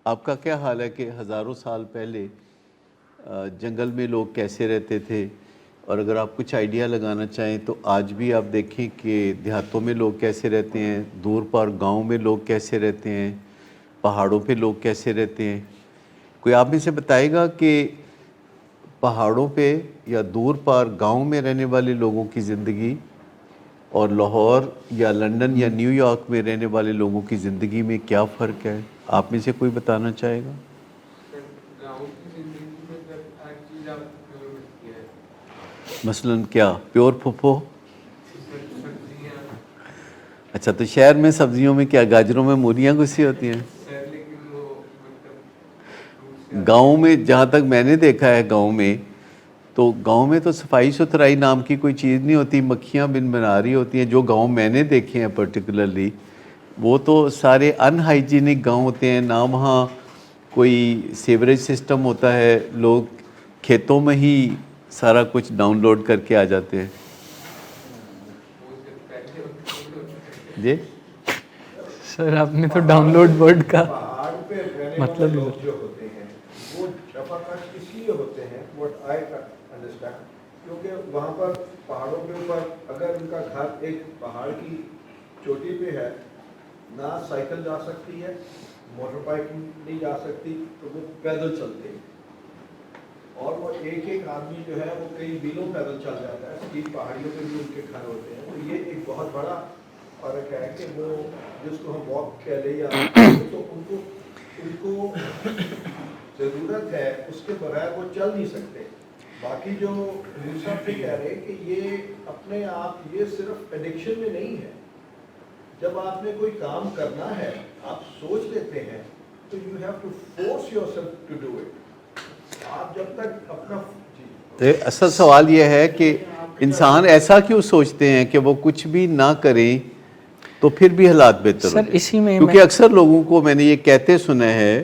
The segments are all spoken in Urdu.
آپ کا کیا حال ہے کہ ہزاروں سال پہلے جنگل میں لوگ کیسے رہتے تھے، اور اگر آپ کچھ آئیڈیا لگانا چاہیں تو آج بھی آپ دیکھیں کہ دیہاتوں میں لوگ کیسے رہتے ہیں، دور پار گاؤں میں لوگ کیسے رہتے ہیں، پہاڑوں پہ لوگ کیسے رہتے ہیں؟ کوئی آپ میں سے بتائے گا کہ پہاڑوں پہ یا دور پار گاؤں میں رہنے والے لوگوں کی زندگی اور لاہور یا لندن یا نیو یارک میں رہنے والے لوگوں کی زندگی میں کیا فرق ہے؟ آپ میں سے کوئی بتانا چاہے گا؟ گاؤں کی زندگی میں ہر چیز آپ کو ملتی ہے، مثلاً کیا؟ پیور پھپھو؟ سبزیاں اچھا، تو شہر میں سبزیوں میں کیا گاجروں میں مولیاں گھسی ہوتی ہیں؟ سر، لیکن وہ مطلب فروٹ سے گاؤں میں جہاں تک میں نے دیکھا ہے گاؤں میں تو صفائی ستھرائی نام کی کوئی چیز نہیں ہوتی، مکھیاں بن بنا رہی ہوتی ہیں. جو گاؤں میں نے دیکھے ہیں پرٹیکولرلی، وہ تو سارے ان ہائیجینک گاؤں ہوتے ہیں. نہ وہاں کوئی سیوریج سسٹم ہوتا ہے، لوگ کھیتوں میں ہی سارا کچھ ڈاؤن لوڈ کر کے آ جاتے ہیں. وہ صرف پہلے ہوتے جی سر آپ نے تو ڈاؤن لوڈ ورڈ کا پہاڑ پہ رہنے والے مطلب ہی لوگ جو ہوتے ہیں وہ جفا کش اس لیے ہوتے ہیں، what I understand، کیونکہ وہاں پر پہاڑوں کے اوپر اگر ان کا گھر ایک پہاڑ کی چوٹی پہ ہے، نہ سائیکل جا سکتی ہے، موٹر بائک نہیں جا سکتی، تو وہ پیدل چلتے ہیں. اور وہ ایک ایک آدمی جو ہے وہ کئی میلوں پیدل چل جاتا ہے. سٹیپ پہاڑیوں پہ بھی ان کے گھر ہوتے ہیں. تو یہ ایک بہت بڑا فرق ہے کہ وہ جس کو ہم واک کہہ لیں یا تو ان کو ضرورت ہے، اس کے بغیر وہ چل نہیں سکتے. باقی جو دوسرا بھی کہہ رہے کہ یہ اپنے آپ یہ صرف ایڈکشن میں نہیں ہے. جب آپ نے کوئی کام کرنا ہے، آپ سوچ لیتے ہیں تو you have to force yourself to do it. آپ جب تک اپنا اصل سوال یہ ہے کہ انسان ایسا کیوں سوچتے ہیں کہ وہ کچھ بھی نہ کریں تو پھر بھی حالات بہتر ہو سر جائیں؟ اسی میں کیونکہ اکثر لوگوں کو میں نے یہ کہتے سنا ہے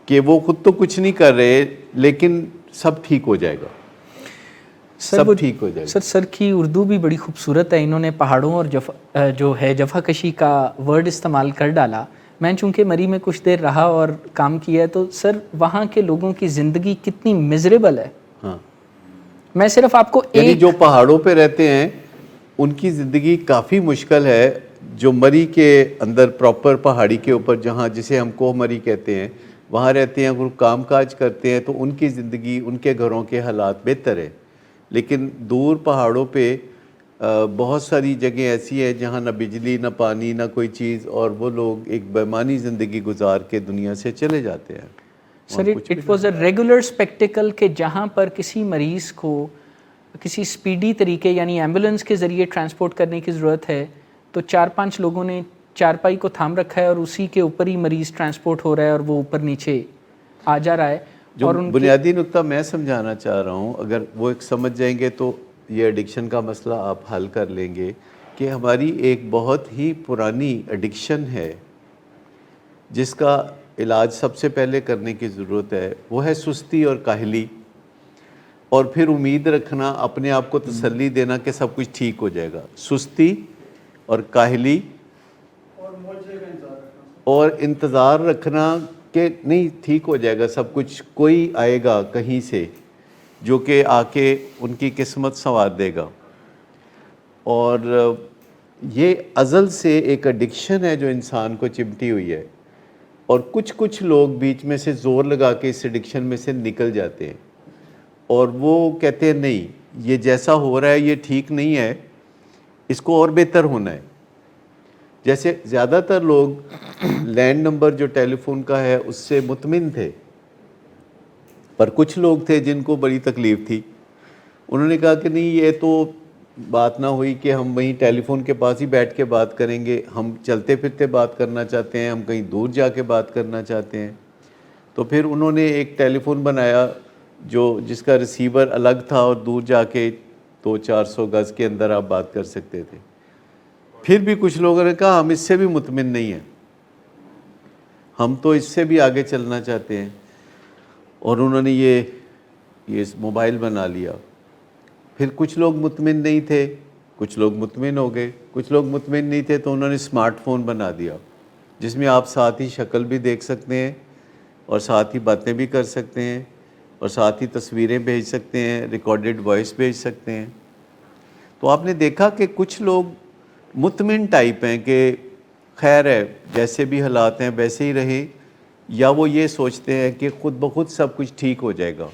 کہ وہ خود تو کچھ نہیں کر رہے لیکن سب ٹھیک ہو جائے گا، سب ٹھیک ہو جائے گا. سر کی اردو بھی بڑی خوبصورت ہے. انہوں نے پہاڑوں اور جو ہے جفا کشی کا ورڈ استعمال کر ڈالا. میں چونکہ مری میں کچھ دیر رہا اور کام کیا ہے، تو سر وہاں کے لوگوں کی زندگی کتنی مزریبل ہے. ہاں، میں صرف آپ کو یعنی جو پہاڑوں پہ رہتے ہیں ان کی زندگی کافی مشکل ہے. جو مری کے اندر پراپر پہاڑی کے اوپر جہاں جسے ہم کوہ مری کہتے ہیں وہاں رہتے ہیں، اگر کام کاج کرتے ہیں تو ان کی زندگی، ان کے گھروں کے حالات بہتر ہے. لیکن دور پہاڑوں پہ بہت ساری جگہیں ایسی ہیں جہاں نہ بجلی، نہ پانی، نہ کوئی چیز، اور وہ لوگ ایک بیمانی زندگی گزار کے دنیا سے چلے جاتے ہیں. Sir it was a regular spectacle کہ جہاں پر کسی مریض کو کسی اسپیڈی طریقے یعنی ایمبولینس کے ذریعے ٹرانسپورٹ کرنے کی ضرورت ہے تو 4-5 لوگوں نے چارپائی کو تھام رکھا ہے اور اسی کے اوپر ہی مریض ٹرانسپورٹ ہو رہا ہے اور وہ اوپر نیچے آ جا رہا ہے. جو اور ان بنیادی نقطہ میں سمجھانا چاہ رہا ہوں، اگر وہ ایک سمجھ جائیں گے تو یہ ایڈکشن کا مسئلہ آپ حل کر لیں گے، کہ ہماری ایک بہت ہی پرانی ایڈکشن ہے جس کا علاج سب سے پہلے کرنے کی ضرورت ہے. وہ ہے سستی اور کاہلی، اور پھر امید رکھنا، اپنے آپ کو تسلی دینا کہ سب کچھ ٹھیک ہو جائے گا. سستی اور کاہلی اور انتظار رکھنا کہ نہیں ٹھیک ہو جائے گا سب کچھ، کوئی آئے گا کہیں سے جو کہ آ کے ان کی قسمت سنوار دے گا. اور یہ ازل سے ایک ایڈکشن ہے جو انسان کو چمٹی ہوئی ہے، اور کچھ لوگ بیچ میں سے زور لگا کے اس ایڈکشن میں سے نکل جاتے ہیں اور وہ کہتے ہیں نہیں یہ جیسا ہو رہا ہے یہ ٹھیک نہیں ہے، اس کو اور بہتر ہونا ہے. جیسے زیادہ تر لوگ لینڈ نمبر جو ٹیلی فون کا ہے اس سے مطمئن تھے، پر کچھ لوگ تھے جن کو بڑی تکلیف تھی. انہوں نے کہا کہ نہیں یہ تو بات نہ ہوئی کہ ہم وہیں ٹیلی فون کے پاس ہی بیٹھ کے بات کریں گے، ہم چلتے پھرتے بات کرنا چاہتے ہیں، ہم کہیں دور جا کے بات کرنا چاہتے ہیں. تو پھر انہوں نے ایک ٹیلی فون بنایا جس کا ریسیور الگ تھا اور دور جا کے 200-400 گز کے اندر آپ بات کر سکتے تھے. پھر بھی کچھ لوگوں نے کہا ہم اس سے بھی مطمئن نہیں ہیں، ہم تو اس سے بھی آگے چلنا چاہتے ہیں، اور انہوں نے یہ موبائل بنا لیا. پھر کچھ لوگ مطمئن نہیں تھے، کچھ لوگ مطمئن ہو گئے، کچھ لوگ مطمئن نہیں تھے تو انہوں نے اسمارٹ فون بنا دیا جس میں آپ ساتھ ہی شکل بھی دیکھ سکتے ہیں اور ساتھ ہی باتیں بھی کر سکتے ہیں اور ساتھ ہی تصویریں بھیج سکتے ہیں، ریکارڈڈ وائس بھیج سکتے ہیں۔ تو آپ نے دیکھا کہ کچھ لوگ مطمئن ٹائپ ہیں کہ خیر ہے جیسے بھی حالات ہیں ویسے ہی رہیں، یا وہ یہ سوچتے ہیں کہ خود بخود سب کچھ ٹھیک ہو جائے گا،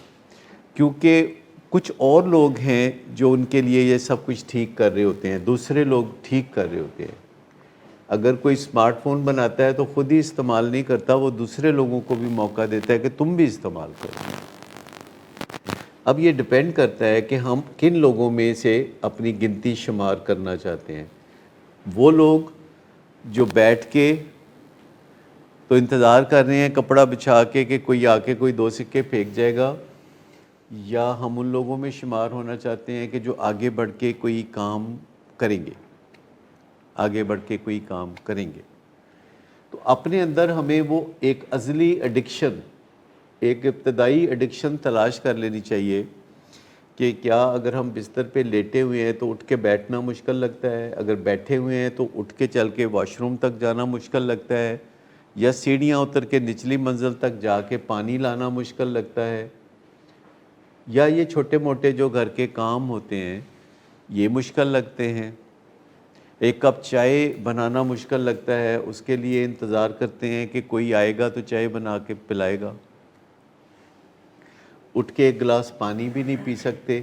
کیونکہ کچھ اور لوگ ہیں جو ان کے لیے یہ سب کچھ ٹھیک کر رہے ہوتے ہیں، دوسرے لوگ ٹھیک کر رہے ہوتے ہیں۔ اگر کوئی اسمارٹ فون بناتا ہے تو خود ہی استعمال نہیں کرتا، وہ دوسرے لوگوں کو بھی موقع دیتا ہے کہ تم بھی استعمال کرو۔ اب یہ ڈیپینڈ کرتا ہے کہ ہم کن لوگوں میں سے اپنی گنتی شمار کرنا چاہتے ہیں۔ وہ لوگ جو بیٹھ کے تو انتظار کر رہے ہیں کپڑا بچھا کے کہ کوئی آ کے کوئی 2 سکے پھینک جائے گا، یا ہم ان لوگوں میں شمار ہونا چاہتے ہیں کہ جو آگے بڑھ کے کوئی کام کریں گے، آگے بڑھ کے کوئی کام کریں گے۔ تو اپنے اندر ہمیں وہ ایک ازلی ایڈکشن، ایک ابتدائی ایڈکشن تلاش کر لینی چاہیے کہ کیا اگر ہم بستر پہ لیٹے ہوئے ہیں تو اٹھ کے بیٹھنا مشکل لگتا ہے، اگر بیٹھے ہوئے ہیں تو اٹھ کے چل کے واش روم تک جانا مشکل لگتا ہے، یا سیڑھیاں اتر کے نچلی منزل تک جا کے پانی لانا مشکل لگتا ہے، یا یہ چھوٹے موٹے جو گھر کے کام ہوتے ہیں یہ مشکل لگتے ہیں۔ ایک کپ چائے بنانا مشکل لگتا ہے، اس کے لیے انتظار کرتے ہیں کہ کوئی آئے گا تو چائے بنا کے پلائے گا، اٹھ کے ایک گلاس پانی بھی نہیں پی سکتے۔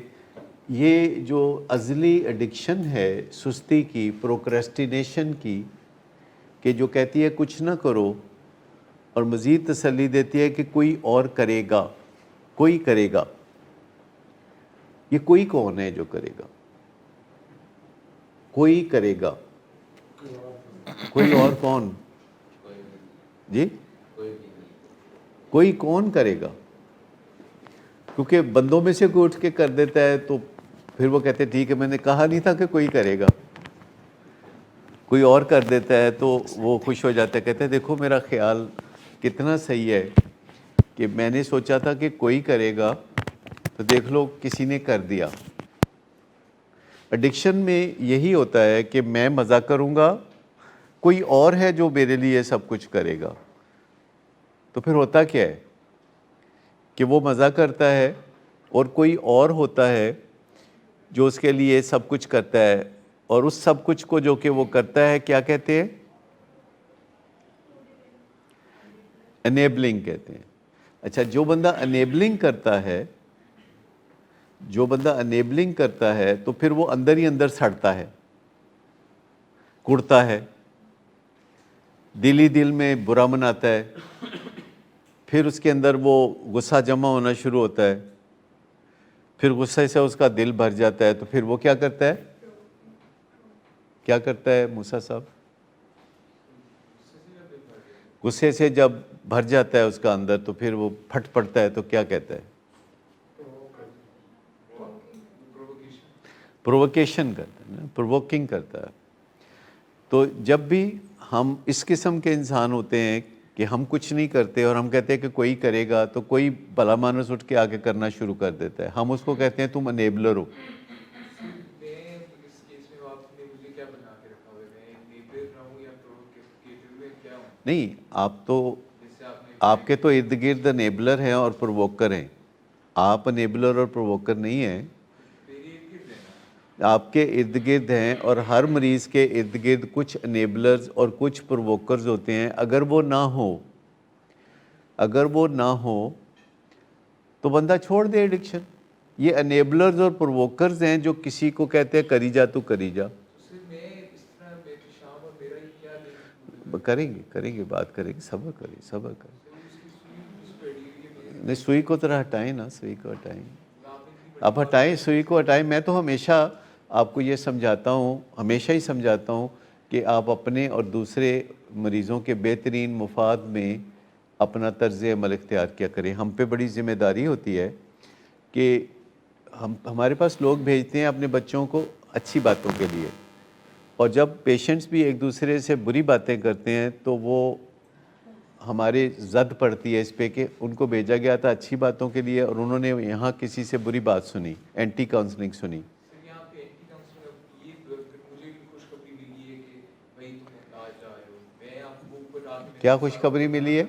یہ جو ازلی ایڈکشن ہے سستی کی، پروکریسٹینیشن کی، کہ جو کہتی ہے کچھ نہ کرو اور مزید تسلی دیتی ہے کہ کوئی اور کرے گا، کوئی کرے گا۔ یہ کوئی کون ہے جو کرے گا؟ کوئی کرے گا، کوئی اور کون؟ جی کوئی کون کرے گا؟ کیونکہ بندوں میں سے کوئی اٹھ کے کر دیتا ہے تو پھر وہ کہتے ہیں ٹھیک ہے، میں نے کہا نہیں تھا کہ کوئی کرے گا۔ کوئی اور کر دیتا ہے تو وہ خوش ہو جاتا ہے، کہتے ہیں دیکھو میرا خیال کتنا صحیح ہے کہ میں نے سوچا تھا کہ کوئی کرے گا تو دیکھ لو کسی نے کر دیا۔ ایڈکشن میں یہی ہوتا ہے کہ میں مزہ کروں گا، کوئی اور ہے جو میرے لیے سب کچھ کرے گا۔ تو پھر ہوتا کیا ہے کہ وہ مزہ کرتا ہے اور کوئی اور ہوتا ہے جو اس کے لیے سب کچھ کرتا ہے، اور اس سب کچھ کو جو کہ وہ کرتا ہے کیا کہتے ہیں؟ انیبلنگ کہتے ہیں۔ اچھا، جو بندہ انیبلنگ کرتا ہے، جو بندہ انیبلنگ کرتا ہے تو پھر وہ اندر ہی اندر سڑتا ہے، کڑتا ہے، دل ہی دل میں برا مناتا ہے، پھر اس کے اندر وہ غصہ جمع ہونا شروع ہوتا ہے، پھر غصے سے اس کا دل بھر جاتا ہے، تو پھر وہ کیا کرتا ہے؟ کیا کرتا ہے موسیٰ صاحب؟ غصے سے جب بھر جاتا ہے اس کا اندر تو پھر وہ پھٹ پڑتا ہے تو کیا کہتا ہے؟ پرووکیشن کرتا ہے، پرووکنگ کرتا ہے۔ تو جب بھی ہم اس قسم کے انسان ہوتے ہیں کہ ہم کچھ نہیں کرتے اور ہم کہتے ہیں کہ کوئی کرے گا، تو کوئی بھلا مانس اٹھ کے آگے کرنا شروع کر دیتا ہے، ہم اس کو کہتے ہیں تم انیبلر ہو۔ میں اس کیس میں آپ نے مجھے کیا بنا کے رکھا ہوا ہے؟ میں انیبلر رہوں یا پرووکیٹر میں کیا ہوں؟ نہیں، آپ تو جیسے آپ نے آپ کے تو ارد گرد انیبلر ہیں اور پرووکر ہیں، آپ انیبلر اور پرووکر نہیں ہیں، میری ایک گرد ہے نا، آپ کے ارد گرد ہیں، اور ہر مریض کے ارد گرد کچھ انیبلرز اور کچھ پرووکرز ہوتے ہیں۔ اگر وہ نہ ہو، اگر وہ نہ ہو تو بندہ چھوڑ دے ایڈکشن۔ یہ انیبلرز اور پرووکرز ہیں جو کسی کو کہتے ہیں کری جا تو کری جا۔ تو صرف میں اس طرح بے شام اور میرا یہ کیا لنک؟ کریں گے بات کریں گے، صبر کریں۔ اس کی سوئی اس پہ اڑی ہوئی ہے میرے نہیں، سوئی کو ذرا ہٹائیں نا، سوئی کو ہٹائیں، آپ اتنی آپ ہٹائیں سوئی کو ہٹائیں۔ میں تو ہمیشہ آپ کو یہ سمجھاتا ہوں، ہمیشہ ہی سمجھاتا ہوں کہ آپ اپنے اور دوسرے مریضوں کے بہترین مفاد میں اپنا طرز عمل اختیار کیا کریں۔ ہم پہ بڑی ذمہ داری ہوتی ہے کہ ہمارے پاس لوگ بھیجتے ہیں اپنے بچوں کو اچھی باتوں کے لیے، اور جب پیشنٹس بھی ایک دوسرے سے بری باتیں کرتے ہیں تو وہ ہمارے زد پڑتی ہے اس پہ کہ ان کو بھیجا گیا تھا اچھی باتوں کے لیے اور انہوں نے یہاں کسی سے بری بات سنی، اینٹی کاؤنسلنگ سنی۔ سر یہاں پہ اینٹی کاؤنسلنگ یہ مجھے بھی خوشخبری ملی ہے کہ بھائی تم آج آئے ہو، میں آپ کو اوپر رات کیا خوشخبری ملی ہے؟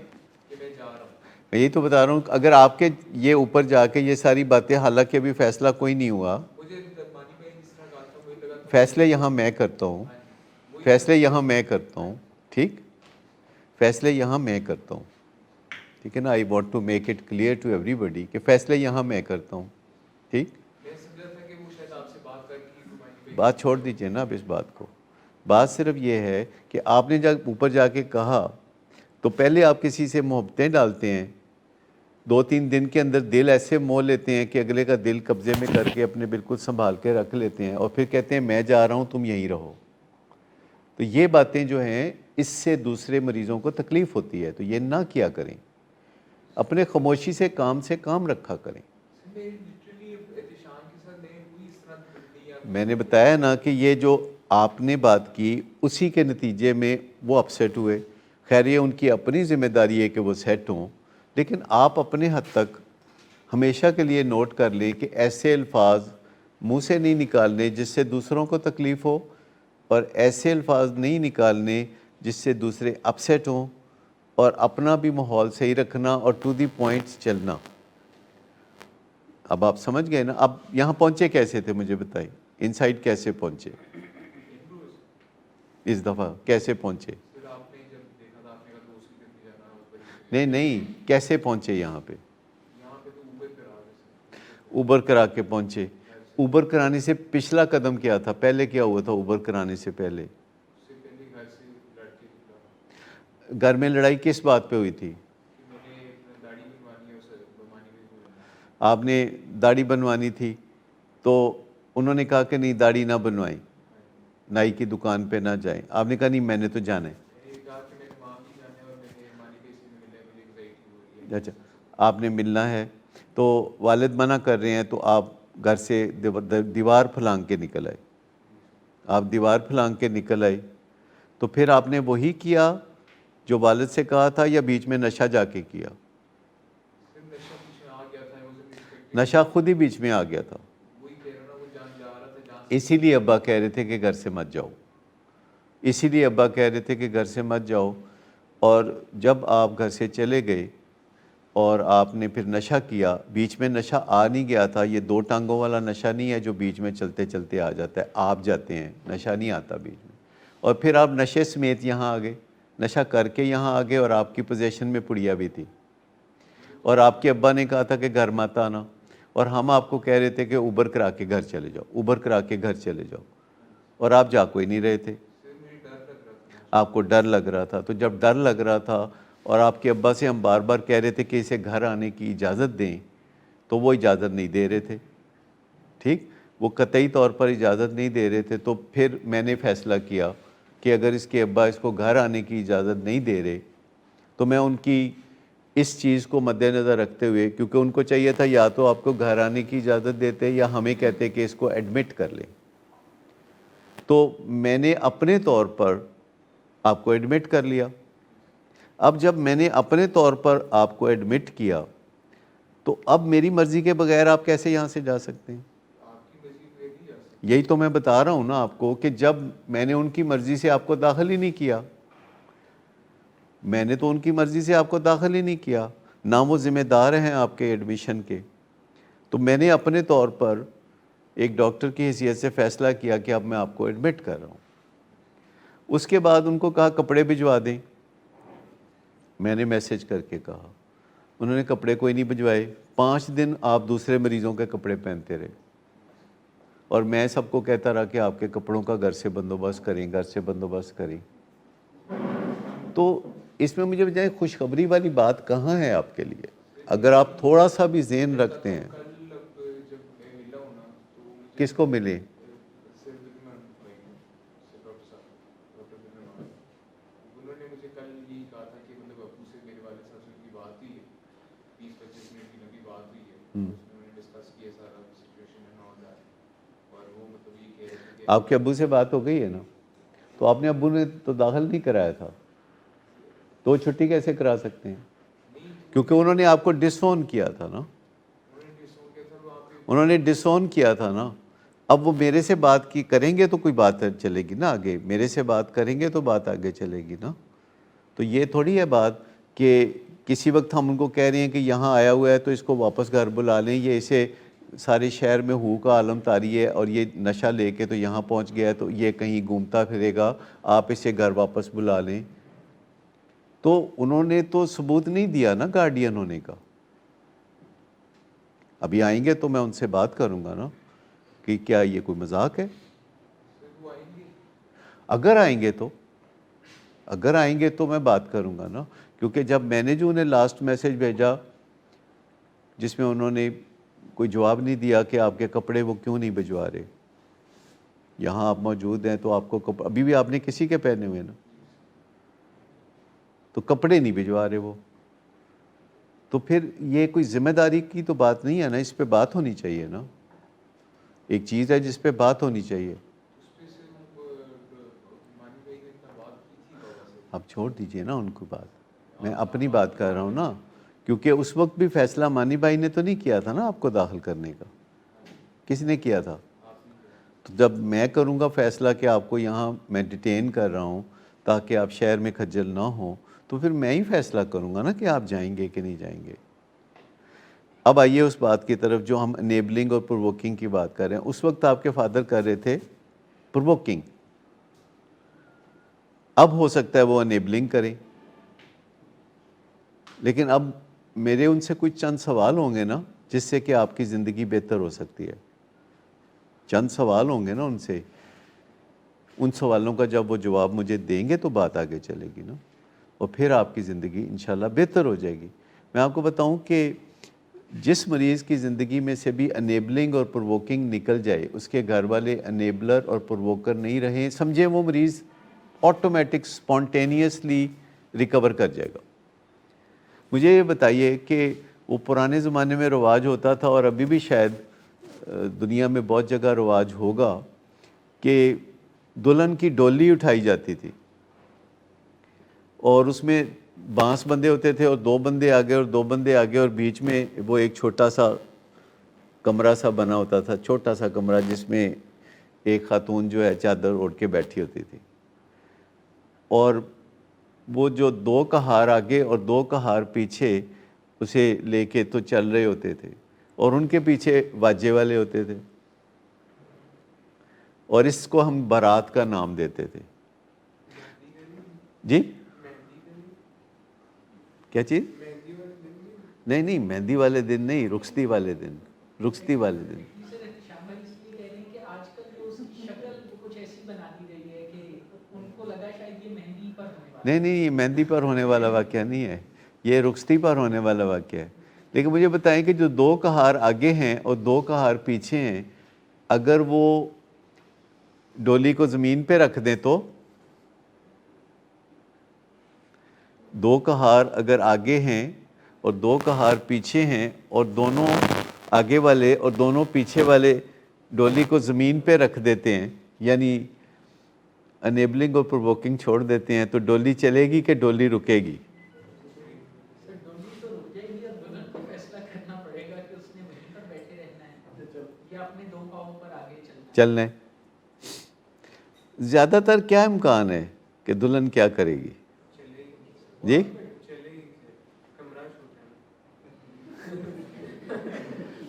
کہ میں جا رہا ہوں. میں یہی تو بتا رہا ہوں، اگر آپ کے یہ اوپر جا کے یہ ساری باتیں، حالانکہ ابھی فیصلہ کوئی نہیں ہوا، مجھے مانی بھائی جس طرح کہا تھا مجھے لگا تھا فیصلے یہاں میں کرتا ہوں، فیصلے یہاں میں کرتا ہوں، ٹھیک، فیصلے یہاں میں کرتا ہوں، ٹھیک ہے نا. I want to make it clear to everybody کہ فیصلے یہاں میں کرتا ہوں، ٹھیک. میں سمجھا تھا کہ وہ شاید آپ سے بات کر کے مانی بھائی بات چھوڑ دیجئے نا اب اس بات کو. بات صرف یہ ہے کہ آپ نے جب اوپر جا کے کہا تو پہلے آپ کسی سے محبتیں ڈالتے ہیں، 2-3 دن کے اندر دل ایسے مول لیتے ہیں کہ اگلے کا دل قبضے میں کر کے اپنے بالکل سنبھال کے رکھ لیتے ہیں، اور پھر کہتے ہیں میں جا رہا ہوں تم یہیں رہو. تو یہ باتیں جو ہیں اس سے دوسرے مریضوں کو تکلیف ہوتی ہے، تو یہ نہ کیا کریں. اپنے خاموشی سے کام رکھا کریں. میری لٹرلی احتشام کے ساتھ نہیں ہوئی اس طرح نہیں آپ میں نے بتایا نا کہ یہ جو آپ نے بات کی اسی کے نتیجے میں وہ اپسیٹ ہوئے. خیر یہ ان کی اپنی ذمہ داری ہے کہ وہ سیٹ ہوں، لیکن آپ اپنے حد تک ہمیشہ کے لیے نوٹ کر لیں کہ ایسے الفاظ منہ سے نہیں نکالنے جس سے دوسروں کو تکلیف ہو، اور ایسے الفاظ نہیں نکالنے جس سے دوسرے اپسیٹ ہوں، اور اپنا بھی ماحول صحیح رکھنا اور ٹو دی پوائنٹس چلنا. اب آپ سمجھ گئے نا. اب یہاں پہنچے کیسے تھے مجھے بتائیں، انسائڈ کیسے پہنچے اس دفعہ، کیسے پہنچے؟ پھر آپ نے جب دیکھا تھا آپ نے کہا دوست کی طرف جانا نہیں کیسے پہنچے یہاں پہ؟ یہاں پہ تو اوبر کرا رہے تھے. اوبر کرا کے پہنچے. اوبر کرانے سے پچھلا قدم کیا تھا؟ پہلے کیا ہوا تھا اوبر کرانے سے پہلے؟ اس سے پہلے گھر سے لڑکے نکلا گھر میں لڑائی کس بات پہ ہوئی تھی؟ کہ میں نے داڑھی بنوانی ہے اسے بنوانی بھی بولنا. آپ نے داڑھی بنوانی تھی تو انہوں نے کہا کہ نہیں داڑھی نہ بنوائیں، نائی کی دکان پہ نہ جائیں. آپ نے کہا نہیں میں نے تو جانا ہے. میں نے کہا کہ میں نے وہاں بھی جانا ہے اور میں نے مانی بھائی سے ملنا ہے، مجھے انگزائٹی ہو رہی ہے. اچھا آپ نے ملنا ہے تو والد منع کر رہے ہیں تو آپ گھر سے دیوار پھلانگ کے نکل آئے. آپ دیوار پھلانگ کے نکل آئے تو پھر آپ نے وہی کیا جو والد سے کہا تھا، یا بیچ میں نشہ جا کے کیا؟ پھر نشہ پیچھے آ گیا تھا. نشہ خود ہی بیچ میں آ گیا تھا. وہی کہہ رہا نا وہ جان جا رہا تھا جہاں اسی لیے ابا کہہ رہے تھے کہ گھر سے مت جاؤ، اسی لیے ابا کہہ رہے تھے کہ گھر سے مت جاؤ. اور جب آپ گھر سے چلے گئے اور آپ نے پھر نشہ کیا، بیچ میں نشہ آ نہیں گیا تھا. یہ 2 ٹانگوں والا نشہ نہیں ہے جو بیچ میں چلتے چلتے آ جاتا ہے، آپ جاتے ہیں، نشہ نہیں آتا بیچ میں. اور پھر آپ نشے سمیت یہاں آ گئے، نشہ کر کے یہاں آ گئے، اور آپ کی پوزیشن میں پڑیا بھی تھی، اور آپ کے ابا نے کہا تھا کہ گھر مت آنا، اور ہم آپ کو کہہ رہے تھے کہ اوبر کرا کے گھر چلے جاؤ، اوبر کرا کے گھر چلے جاؤ، اور آپ جا کوئی نہیں رہے تھے. آپ کو ڈر لگ رہا تھا. تو جب ڈر لگ رہا تھا اور آپ کے ابا سے ہم بار بار کہہ رہے تھے کہ اسے گھر آنے کی اجازت دیں، تو وہ اجازت نہیں دے رہے تھے. ٹھیک، وہ قطعی طور پر اجازت نہیں دے رہے تھے. تو پھر میں نے فیصلہ کیا کہ اگر اس کے ابا اس کو گھر آنے کی اجازت نہیں دے رہے تو میں ان کی اس چیز کو مد نظر رکھتے ہوئے، کیونکہ ان کو چاہیے تھا یا تو آپ کو گھر آنے کی اجازت دیتے یا ہمیں کہتے کہ اس کو ایڈمٹ کر لیں، تو میں نے اپنے طور پر آپ کو ایڈمٹ کر لیا. اب جب میں نے اپنے طور پر آپ کو ایڈمٹ کیا تو اب میری مرضی کے بغیر آپ کیسے یہاں سے جا سکتے ہیں؟ یہی تو میں بتا رہا ہوں نا آپ کو کہ جب میں نے ان کی مرضی سے آپ کو داخل ہی نہیں کیا، میں نے تو ان کی مرضی سے آپ کو داخل ہی نہیں کیا، نہ وہ ذمہ دار ہیں آپ کے ایڈمیشن کے. تو میں نے اپنے طور پر ایک ڈاکٹر کی حیثیت سے فیصلہ کیا کہ اب میں آپ کو ایڈمٹ کر رہا ہوں. اس کے بعد ان کو کہا کپڑے بھجوا دیں. میں نے میسج کر کے کہا، انہوں نے کپڑے کوئی نہیں بھجوائے. 5 دن آپ دوسرے مریضوں کے کپڑے پہنتے رہے، اور میں سب کو کہتا رہا کہ آپ کے کپڑوں کا گھر سے بندوبست کریں، گھر سے بندوبست کریں. تو اس میں مجھے بجائے خوشخبری والی بات کہاں ہے آپ کے لیے؟ اگر آپ تھوڑا سا بھی ذہن رکھتے ہیں. جب میں ملا ہوں نا تو کس کو ملے؟ انہوں نے مجھے کل یہ کہا تھا کہ مطلب ابو سے میرے والد صاحب سے ان کی بات ہوئی ہے، 20-25 منٹ کی لمبی بات ہوئی ہے، اس میں انہوں نے ڈسکس کیا سارا سچویشن ہے اور وہ مطلب یہ کہہ رہے تھے کہ آپ کے ابو سے بات ہو گئی ہے نا؟ تو آپ نے ابو نے تو داخل نہیں کرایا تھا، تو چھٹی کیسے کرا سکتے ہیں؟ کیونکہ انہوں نے آپ کو ڈس اون کیا تھا نا، انہوں نے ڈس اون کیا تھا نا. اب وہ میرے سے بات کی کریں گے تو کوئی بات چلے گی نا آگے، میرے سے بات کریں گے تو بات آگے چلے گی نا. تو یہ تھوڑی ہے بات کہ کسی وقت ہم ان کو کہہ رہے ہیں کہ یہاں آیا ہوا ہے تو اس کو واپس گھر بلا لیں، یہ اسے سارے شہر میں ہو کا عالم طاری ہے اور یہ نشہ لے کے تو یہاں پہنچ گیا ہے تو یہ کہیں گھومتا پھرے گا، آپ اسے گھر واپس بلا لیں. تو انہوں نے تو ثبوت نہیں دیا نا گارڈین ہونے کا. ابھی آئیں گے تو میں ان سے بات کروں گا نا کہ کیا یہ کوئی مذاق ہے. اگر آئیں گے تو میں بات کروں گا نا، کیونکہ جب میں نے جو انہیں لاسٹ میسج بھیجا جس میں انہوں نے کوئی جواب نہیں دیا کہ آپ کے کپڑے وہ کیوں نہیں بھجوا رہے، یہاں آپ موجود ہیں تو آپ کو ابھی بھی آپ نے کسی کے پہنے ہوئے نا، تو کپڑے نہیں بھجوا رہے وہ، تو پھر یہ کوئی ذمہ داری کی تو بات نہیں ہے نا، اس پہ بات ہونی چاہیے نا. ایک چیز ہے جس پہ بات ہونی چاہیے. آپ چھوڑ دیجئے نا ان کو بات، میں اپنی بات کر رہا ہوں نا، کیونکہ اس وقت بھی فیصلہ مانی بھائی نے تو نہیں کیا تھا نا آپ کو داخل کرنے کا. کس نے کیا تھا؟ تو جب میں کروں گا فیصلہ کہ آپ کو یہاں میں ڈیٹین کر رہا ہوں تاکہ آپ شہر میں کھجل نہ ہوں، تو پھر میں ہی فیصلہ کروں گا نا کہ آپ جائیں گے کہ نہیں جائیں گے. اب آئیے اس بات کی طرف جو ہم انیبلنگ اور پرووکنگ کی بات کر رہے ہیں. اس وقت آپ کے فادر کر رہے تھے پرووکنگ، اب ہو سکتا ہے وہ انیبلنگ کریں، لیکن اب میرے ان سے کچھ چند سوال ہوں گے نا جس سے کہ آپ کی زندگی بہتر ہو سکتی ہے. چند سوال ہوں گے نا ان سے، ان سوالوں کا جب وہ جواب مجھے دیں گے تو بات آگے چلے گی نا، اور پھر آپ کی زندگی انشاءاللہ بہتر ہو جائے گی. میں آپ کو بتاؤں کہ جس مریض کی زندگی میں سے بھی انیبلنگ اور پرووکنگ نکل جائے، اس کے گھر والے انیبلر اور پرووکر نہیں رہیں، سمجھیں وہ مریض آٹومیٹک سپونٹینیسلی ریکور کر جائے گا. مجھے یہ بتائیے کہ وہ پرانے زمانے میں رواج ہوتا تھا اور ابھی بھی شاید دنیا میں بہت جگہ رواج ہوگا کہ دلہن کی ڈولی اٹھائی جاتی تھی اور اس میں بانس بندے ہوتے تھے اور 2 بندے آگے اور 2 بندے آگے، اور بیچ میں وہ ایک چھوٹا سا کمرہ سا بنا ہوتا تھا، چھوٹا سا کمرہ جس میں ایک خاتون جو ہے چادر اوڑھ کے بیٹھی ہوتی تھی، اور وہ جو 2 کا ہار آگے اور 2 کا ہار پیچھے اسے لے کے تو چل رہے ہوتے تھے، اور ان کے پیچھے واجے والے ہوتے تھے، اور اس کو ہم بارات کا نام دیتے تھے. جی کیا چیز؟ نہیں مہندی والے دن نہیں، رخصتی والے دن. رخصتی والے دن نہیں، یہ مہندی پر ہونے والا واقعہ نہیں ہے، یہ رخصتی پر ہونے والا واقعہ ہے. لیکن مجھے بتائیں کہ جو 2 کا ہار آگے ہیں اور 2 کا ہار پیچھے ہیں، اگر وہ ڈولی کو زمین پہ رکھ دیں تو 2 کا ہار اگر آگے ہیں اور 2 کا ہار پیچھے ہیں اور دونوں آگے والے اور دونوں پیچھے والے ڈولی کو زمین پہ رکھ دیتے ہیں، یعنی انیبلنگ اور پرووکنگ چھوڑ دیتے ہیں، تو ڈولی چلے گی کہ ڈولی رکے گی؟ چل لیں. زیادہ تر کیا امکان ہے کہ دلہن کیا کرے گی؟ جی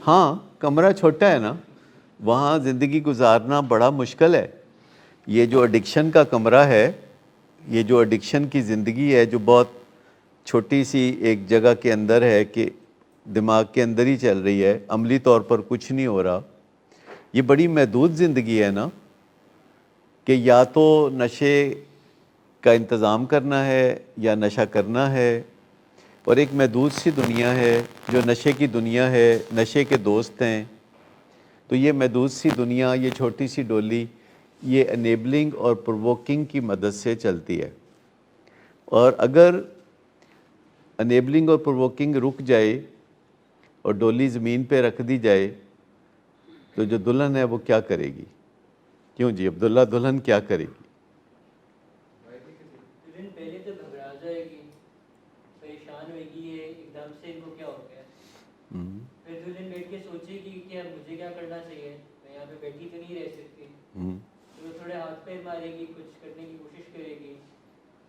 ہاں، کمرہ چھوٹا ہے نا، وہاں زندگی گزارنا بڑا مشکل ہے. یہ جو ایڈکشن کا کمرہ ہے، یہ جو ایڈکشن کی زندگی ہے جو بہت چھوٹی سی ایک جگہ کے اندر ہے کہ دماغ کے اندر ہی چل رہی ہے، عملی طور پر کچھ نہیں ہو رہا، یہ بڑی محدود زندگی ہے نا، کہ یا تو نشے کا انتظام کرنا ہے یا نشہ کرنا ہے، اور ایک محدود سی دنیا ہے جو نشے کی دنیا ہے، نشے کے دوست ہیں. تو یہ محدود سی دنیا، یہ چھوٹی سی ڈولی، یہ انیبلنگ اور پرووکنگ کی مدد سے چلتی ہے. اور اگر انیبلنگ اور پرووکنگ رک جائے اور ڈولی زمین پہ رکھ دی جائے تو جو دلہن ہے وہ کیا کرے گی؟ کیوں جی عبداللہ، دلہن کیا کرے گی؟ دلہن پہلے تو گھبرا جائے گی، پریشان ہوئے گی، یہ ایک دم سے ان کو کیا ہو گیا. پھر دلہن بیٹھ کے سوچے گی کہ اب مجھے کیا کرنا چاہیے، میں یہاں پہ بیٹھی تو نہیں رہ سکتی. تو وہ تھوڑے ہاتھ پیر مارے گی، کچھ کرنے کی کوشش کرے گی.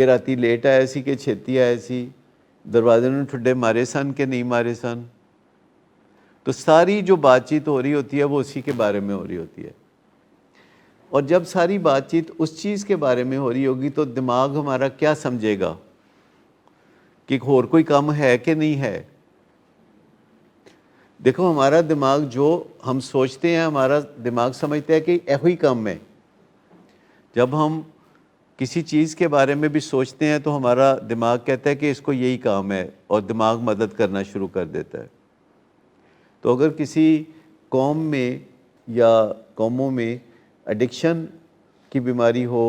کہ راتی لیٹ آیا سی کہ چھتی آیا سی, دروازے نے ٹھڈے مارے سن کہ نہیں مارے سن. تو ساری جو بات چیت ہو رہی ہوتی ہے وہ اسی کے بارے میں ہو رہی ہوتی ہے. اور جب ساری بات چیت اس چیز کے بارے میں ہو رہی ہوگی تو دماغ ہمارا کیا سمجھے گا کہ اور کوئی کام ہے کہ نہیں ہے. دیکھو ہمارا دماغ جو ہم سوچتے ہیں, ہمارا دماغ سمجھتا ہے کہ ایہی کام ہے. جب ہم کسی چیز کے بارے میں بھی سوچتے ہیں تو ہمارا دماغ کہتا ہے کہ اس کو یہی کام ہے, اور دماغ مدد کرنا شروع کر دیتا ہے. تو اگر کسی قوم میں یا قوموں میں ایڈکشن کی بیماری ہو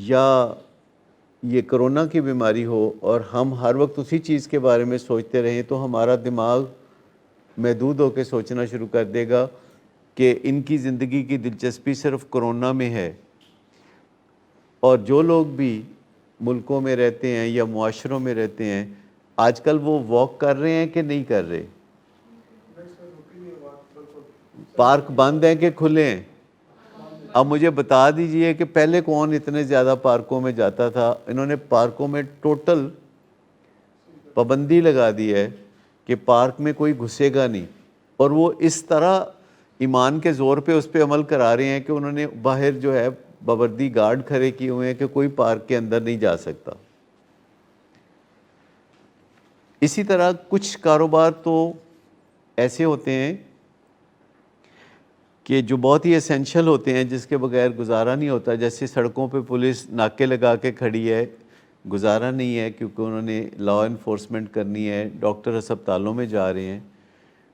یا یہ کرونا کی بیماری ہو اور ہم ہر وقت اسی چیز کے بارے میں سوچتے رہیں تو ہمارا دماغ محدود ہو کے سوچنا شروع کر دے گا کہ ان کی زندگی کی دلچسپی صرف کرونا میں ہے. اور جو لوگ بھی ملکوں میں رہتے ہیں یا معاشروں میں رہتے ہیں آج کل وہ واک کر رہے ہیں کہ نہیں کر رہے, پارک بند ہیں کہ کھلے ہیں. اب مجھے بتا دیجئے کہ پہلے کون اتنے زیادہ پارکوں میں جاتا تھا. انہوں نے پارکوں میں ٹوٹل پابندی لگا دی ہے کہ پارک میں کوئی گھسے گا نہیں, اور وہ اس طرح ایمان کے زور پہ اس پہ عمل کرا رہے ہیں کہ انہوں نے باہر جو ہے باوردی گارڈ کھڑے کیے ہوئے ہیں کہ کوئی پارک کے اندر نہیں جا سکتا. اسی طرح کچھ کاروبار تو ایسے ہوتے ہیں کہ جو بہت ہی اسینشل ہوتے ہیں, جس کے بغیر گزارا نہیں ہوتا. جیسے سڑکوں پہ پولیس ناکے لگا کے کھڑی ہے, گزارا نہیں ہے کیونکہ انہوں نے لا انفورسمنٹ کرنی ہے. ڈاکٹر ہسپتالوں میں جا رہے ہیں,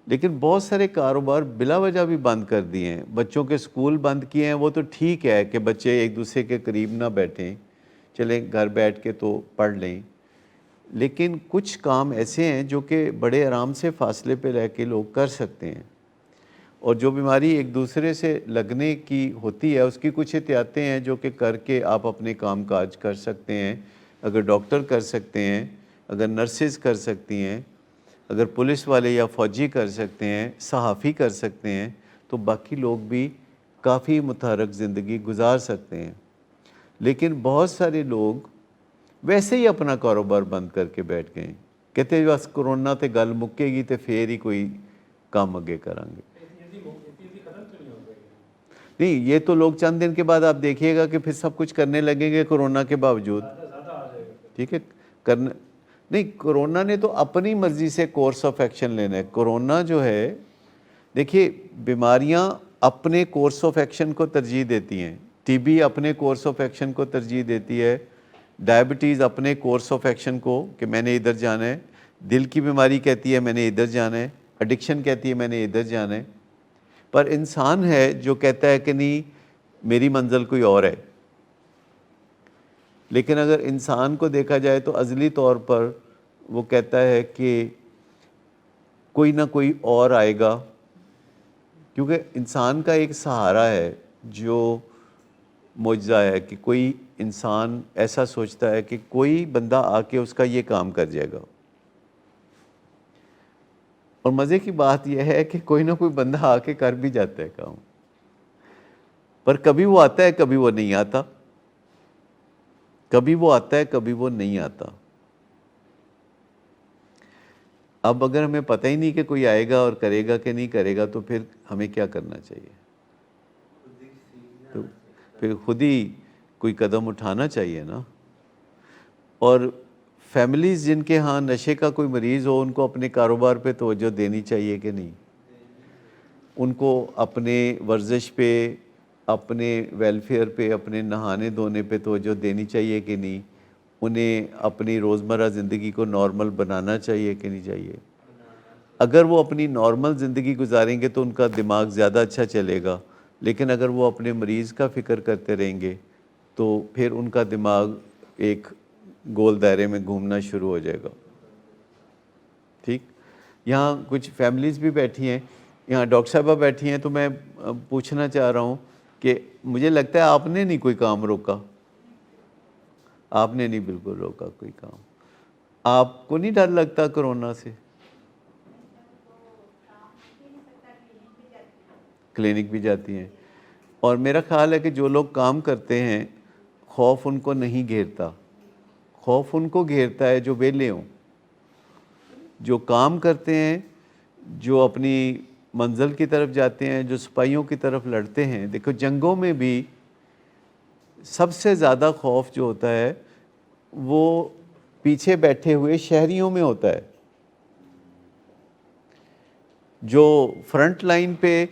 لیکن بہت سارے کاروبار بلا وجہ بھی بند کر دیے ہیں. بچوں کے اسکول بند کیے ہیں, وہ تو ٹھیک ہے کہ بچے ایک دوسرے کے قریب نہ بیٹھیں, چلیں گھر بیٹھ کے تو پڑھ لیں. لیکن کچھ کام ایسے ہیں جو کہ بڑے آرام سے فاصلے پہ رہ کے لوگ کر سکتے ہیں. اور جو بیماری ایک دوسرے سے لگنے کی ہوتی ہے اس کی کچھ احتیاطیں ہیں جو کہ کر کے آپ اپنے کام کاج کر سکتے ہیں. اگر ڈاکٹر کر سکتے ہیں, اگر نرسز کر سکتی ہیں, اگر پولیس والے یا فوجی کر سکتے ہیں, صحافی کر سکتے ہیں, تو باقی لوگ بھی کافی متحرک زندگی گزار سکتے ہیں. لیکن بہت سارے لوگ ویسے ہی اپنا کاروبار بند کر کے بیٹھ گئے, کہتے ہیں بس کرونا تے گل مکے گی تے پھر ہی کوئی کام اگے کریں گے. نہیں, یہ تو لوگ چند دن کے بعد آپ دیکھیے گا کہ پھر سب کچھ کرنے لگیں گے کرونا کے باوجود. ٹھیک ہے, کرنا نہیں, کرونا نے تو اپنی مرضی سے کورس آف ایکشن لینا ہے. کرونا جو ہے, دیکھیے بیماریاں اپنے کورس آف ایکشن کو ترجیح دیتی ہیں. ٹی بی اپنے کورس آف ایکشن کو ترجیح دیتی ہے, ڈائبٹیز اپنے کورس آف ایکشن کو کہ میں نے ادھر جانا ہے, دل کی بیماری کہتی ہے میں نے ادھر جانا ہے, ایڈکشن کہتی ہے میں نے ادھر جانا ہے. پر انسان ہے جو کہتا ہے کہ نہیں میری منزل کوئی اور ہے. لیکن اگر انسان کو دیکھا جائے تو ازلی طور پر وہ کہتا ہے کہ کوئی نہ کوئی اور آئے گا, کیونکہ انسان کا ایک سہارا ہے جو معجزہ ہے کہ کوئی انسان ایسا سوچتا ہے کہ کوئی بندہ آ کے اس کا یہ کام کر جائے گا. اور مزے کی بات یہ ہے کہ کوئی نہ کوئی بندہ آ کے کر بھی جاتا ہے کام, پر کبھی وہ آتا ہے کبھی وہ نہیں آتا, کبھی وہ آتا ہے کبھی وہ نہیں آتا. اب اگر ہمیں پتہ ہی نہیں کہ کوئی آئے گا اور کرے گا کہ نہیں کرے گا تو پھر ہمیں کیا کرنا چاہیے؟ تو پھر خود ہی کوئی قدم اٹھانا چاہیے نا. اور فیملیز جن کے ہاں نشے کا کوئی مریض ہو ان کو اپنے کاروبار پہ توجہ دینی چاہیے کہ نہیں؟ ان کو اپنے ورزش پہ, اپنے ویلفیئر پہ, اپنے نہانے دھونے پہ توجہ دینی چاہیے کہ نہیں؟ انہیں اپنی روزمرہ زندگی کو نارمل بنانا چاہیے کہ نہیں چاہیے؟ اگر وہ اپنی نارمل زندگی گزاریں گے تو ان کا دماغ زیادہ اچھا چلے گا, لیکن اگر وہ اپنے مریض کا فکر کرتے رہیں گے تو پھر ان کا دماغ ایک گول دائرے میں گھومنا شروع ہو جائے گا. ٹھیک, یہاں کچھ فیملیز بھی بیٹھی ہیں, یہاں ڈاکٹر صاحبہ بیٹھی ہیں, تو میں پوچھنا چاہ رہا ہوں کہ مجھے لگتا ہے آپ نے نہیں کوئی کام روکا, آپ نے نہیں بالکل روکا کوئی کام. آپ کو نہیں ڈر لگتا کرونا سے؟ کلینک بھی جاتی ہیں, اور میرا خیال ہے کہ جو لوگ کام کرتے ہیں خوف ان کو نہیں گھیرتا, خوف ان کو گھیرتا ہے جو ویلے ہوں, جو کام کرتے ہیں, جو اپنی منزل کی طرف جاتے ہیں, جو سپاہیوں کی طرف لڑتے ہیں. دیکھو جنگوں میں بھی سب سے زیادہ خوف جو ہوتا ہے وہ پیچھے بیٹھے ہوئے شہریوں میں ہوتا ہے. جو فرنٹ لائن پہ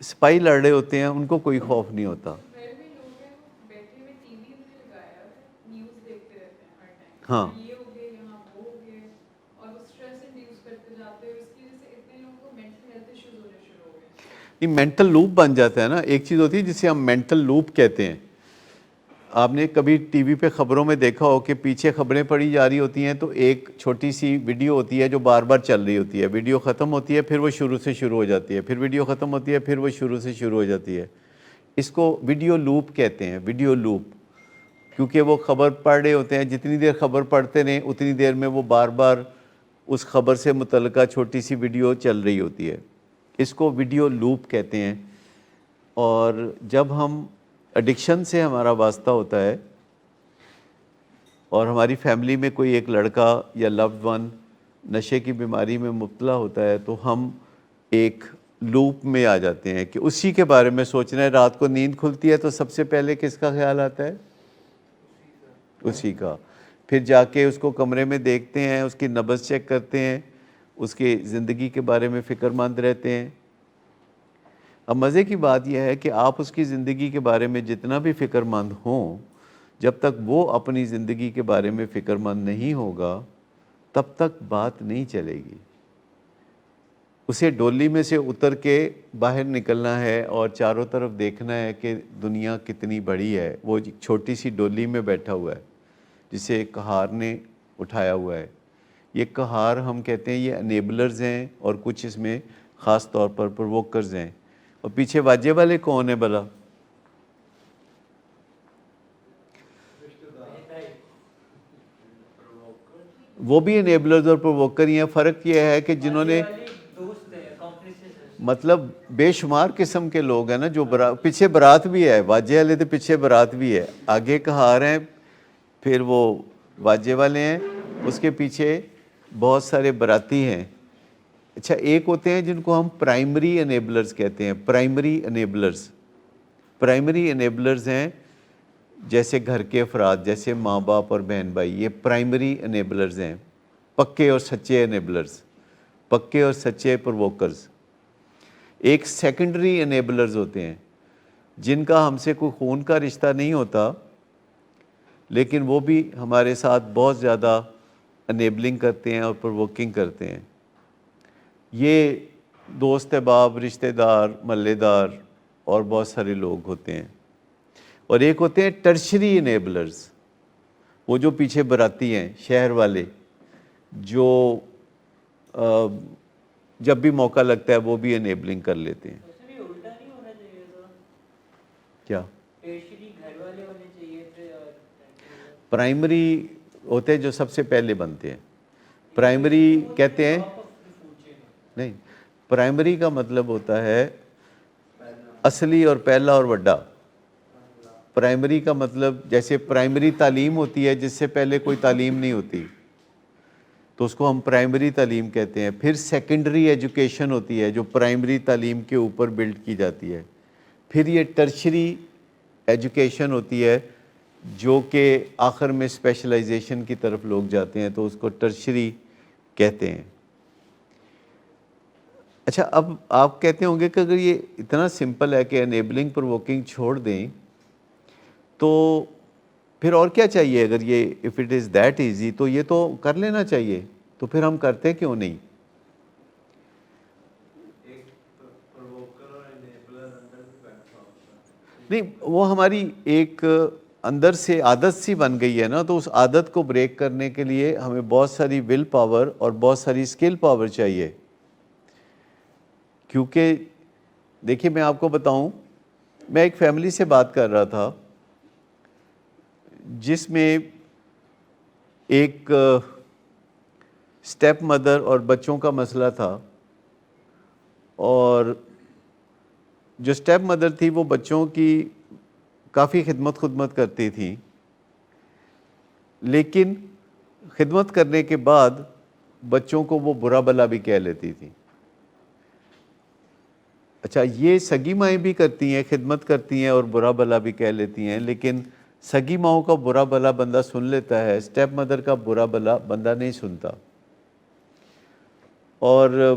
سپاہی لڑ رہے ہوتے ہیں ان کو کوئی خوف نہیں ہوتا. گھر میں لوگ ہیں وہ بیٹھے ہوئے ٹی وی میں لگایا ہے, نیوز دیکھتے رہتے ہیں ہر ٹائم. ہاں, یہ ہو گئے, یہاں وہ ہو گئے, اور وہ اسٹریس انڈیوس کرتے جاتے ہیں. اس کی وجہ سے اتنے لوگوں کو مینٹل ہیلتھ ایشوز ہونے شروع ہو گئے. یہ مینٹل لوپ بن جاتا ہے نا. ایک چیز ہوتی ہے جسے ہم مینٹل لوپ کہتے ہیں. آپ نے کبھی ٹی وی پہ خبروں میں دیکھا ہو کہ پیچھے خبریں پڑھی جا رہی ہوتی ہیں تو ایک چھوٹی سی ویڈیو ہوتی ہے جو بار بار چل رہی ہوتی ہے. ویڈیو ختم ہوتی ہے پھر وہ شروع سے شروع ہو جاتی ہے, پھر ویڈیو ختم ہوتی ہے پھر وہ شروع سے شروع ہو جاتی ہے. اس کو ویڈیو لوپ کہتے ہیں, ویڈیو لوپ. کیونکہ وہ خبر پڑھ رہے ہوتے ہیں, جتنی دیر خبر پڑھتے رہیں اتنی دیر میں وہ بار بار اس خبر سے متعلقہ چھوٹی سی ویڈیو چل رہی ہوتی ہے. اس کو ویڈیو لوپ کہتے ہیں. اور جب ہم ایڈکشن سے ہمارا واسطہ ہوتا ہے اور ہماری فیملی میں کوئی ایک لڑکا یا لوڈ ون نشے کی بیماری میں مبتلا ہوتا ہے تو ہم ایک لوپ میں آ جاتے ہیں کہ اسی کے بارے میں سوچنا ہے. رات کو نیند کھلتی ہے تو سب سے پہلے کس کا خیال آتا ہے؟ اسی کا. پھر جا کے اس کو کمرے میں دیکھتے ہیں, اس کی نبض چیک کرتے ہیں, اس کی زندگی کے بارے میں فکر مند رہتے ہیں. اب مزے کی بات یہ ہے کہ آپ اس کی زندگی کے بارے میں جتنا بھی فکر مند ہوں, جب تک وہ اپنی زندگی کے بارے میں فکر مند نہیں ہوگا تب تک بات نہیں چلے گی. اسے ڈولی میں سے اتر کے باہر نکلنا ہے اور چاروں طرف دیکھنا ہے کہ دنیا کتنی بڑی ہے. وہ چھوٹی سی ڈولی میں بیٹھا ہوا ہے جسے کہار نے اٹھایا ہوا ہے. یہ کہار ہم کہتے ہیں یہ انیبلرز ہیں اور کچھ اس میں خاص طور پر پرووکرز ہیں. اور پیچھے واجے والے کون ہیں بھلا؟ وہ بھی انیبلرز اور پرووکر ہی ہیں. فرق یہ ہے کہ جنہوں نے مطلب بے شمار قسم کے لوگ ہیں نا جو پیچھے برات بھی ہے. واجے والے تو پیچھے برات بھی ہے, آگے کہار ہیں, پھر وہ واجے والے ہیں, اس کے پیچھے بہت سارے براتی ہیں. اچھا, ایک ہوتے ہیں جن کو ہم پرائمری انیبلرز کہتے ہیں. پرائمری انیبلرز, پرائمری انیبلرز ہیں جیسے گھر کے افراد, جیسے ماں باپ اور بہن بھائی, یہ پرائمری انیبلرز ہیں. پکے اور سچے انیبلرز, پکے اور سچے پرووکرز. ایک سیکنڈری انیبلرز ہوتے ہیں جن کا ہم سے کوئی خون کا رشتہ نہیں ہوتا لیکن وہ بھی ہمارے ساتھ بہت زیادہ انیبلنگ کرتے ہیں اور پرووکنگ کرتے ہیں. یہ دوست احباب, رشتہ دار, محلے دار اور بہت سارے لوگ ہوتے ہیں. اور ایک ہوتے ہیں ٹرشری انیبلرز, وہ جو پیچھے براتی ہیں, شہر والے, جو جب بھی موقع لگتا ہے وہ بھی انیبلنگ کر لیتے ہیں. اس میں بھی الٹا نہیں ہونا چاہیے تھا کیا؟ ٹیرشری گھر والے ہونے چاہیے تھے اور پرائمری ہوتے ہیں جو سب سے پہلے بنتے ہیں. پرائمری کہتے ہیں, نہیں, پرائمری کا مطلب ہوتا ہے اصلی اور پہلا اور وڈا. پرائمری کا مطلب جیسے پرائمری تعلیم ہوتی ہے جس سے پہلے کوئی تعلیم نہیں ہوتی تو اس کو ہم پرائمری تعلیم کہتے ہیں. پھر سیکنڈری ایجوکیشن ہوتی ہے جو پرائمری تعلیم کے اوپر بلڈ کی جاتی ہے. پھر یہ ٹرشری ایجوکیشن ہوتی ہے جو کہ آخر میں اسپیشلائزیشن کی طرف لوگ جاتے ہیں تو اس کو ٹرشری کہتے ہیں. اچھا, اب آپ کہتے ہوں گے کہ اگر یہ اتنا سمپل ہے کہ انیبلنگ پرووکنگ چھوڑ دیں تو پھر اور کیا چاہیے؟ اگر یہ if it is that easy تو یہ تو کر لینا چاہیے, تو پھر ہم کرتے کیوں نہیں؟ نہیں, وہ ہماری ایک اندر سے عادت سی بن گئی ہے نا, تو اس عادت کو بریک کرنے کے لیے ہمیں بہت ساری ول پاور اور بہت ساری اسکل پاور چاہیے. کیونکہ دیکھیے میں آپ کو بتاؤں, میں ایک فیملی سے بات کر رہا تھا جس میں ایک اسٹیپ مدر اور بچوں کا مسئلہ تھا, اور جو اسٹیپ مدر تھی وہ بچوں کی کافی خدمت کرتی تھی, لیکن خدمت کرنے کے بعد بچوں کو وہ برا بلا بھی کہہ لیتی تھی. اچھا یہ سگی مائیں بھی کرتی ہیں, خدمت کرتی ہیں اور برا بلا بھی کہہ لیتی ہیں, لیکن سگی ماؤں کا برا بلا بندہ سن لیتا ہے, اسٹیپ مدر کا برا بلا بندہ نہیں سنتا. اور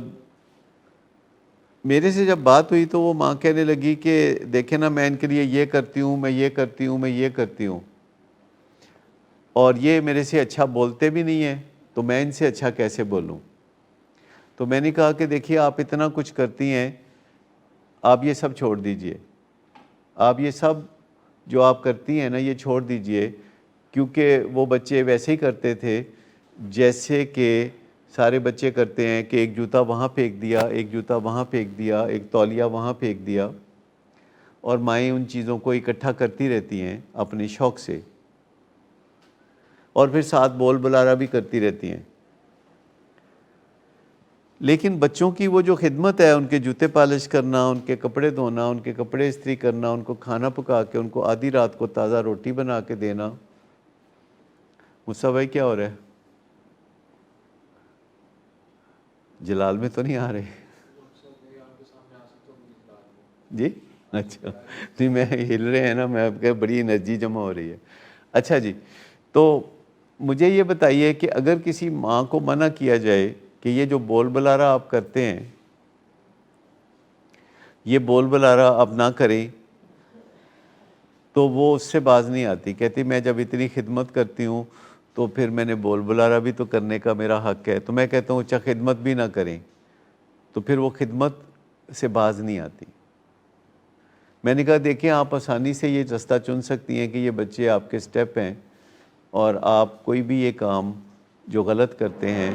میرے سے جب بات ہوئی تو وہ ماں کہنے لگی کہ دیکھیں نا میں ان کے لیے یہ کرتی ہوں, میں یہ کرتی ہوں, میں یہ کرتی ہوں, اور یہ میرے سے اچھا بولتے بھی نہیں ہیں, تو میں ان سے اچھا کیسے بولوں. تو میں نے کہا کہ دیکھیے آپ اتنا کچھ کرتی ہیں, آپ یہ سب چھوڑ دیجئے, آپ یہ سب جو آپ کرتی ہیں نا یہ چھوڑ دیجئے, کیونکہ وہ بچے ویسے ہی کرتے تھے جیسے کہ سارے بچے کرتے ہیں کہ ایک جوتا وہاں پھینک دیا, ایک جوتا وہاں پھینک دیا, ایک تولیہ وہاں پھینک دیا, اور مائیں ان چیزوں کو اکٹھا کرتی رہتی ہیں اپنے شوق سے, اور پھر ساتھ بول بلارا بھی کرتی رہتی ہیں. لیکن بچوں کی وہ جو خدمت ہے, ان کے جوتے پالش کرنا, ان کے کپڑے دھونا, ان کے کپڑے استری کرنا, ان کو کھانا پکا کے ان کو آدھی رات کو تازہ روٹی بنا کے دینا. مصطفیٰ بھائی کیا ہو رہا ہے؟ جلال میں تو نہیں آ رہے جی؟ اچھا نہیں, میں ہل رہے ہیں نا, میں آپ کہ بڑی انرجی جمع ہو رہی ہے. اچھا جی, تو مجھے یہ بتائیے کہ اگر کسی ماں کو منع کیا جائے کہ یہ جو بول بلارا آپ کرتے ہیں, یہ بول بلارا آپ نہ کریں, تو وہ اس سے باز نہیں آتی, کہتی میں جب اتنی خدمت کرتی ہوں تو پھر میں نے بول بلارا بھی تو کرنے کا میرا حق ہے. تو میں کہتا ہوں اچھا خدمت بھی نہ کریں, تو پھر وہ خدمت سے باز نہیں آتی. میں نے کہا دیکھیں آپ آسانی سے یہ رستہ چن سکتی ہیں کہ یہ بچے آپ کے سٹیپ ہیں, اور آپ کوئی بھی یہ کام جو غلط کرتے ہیں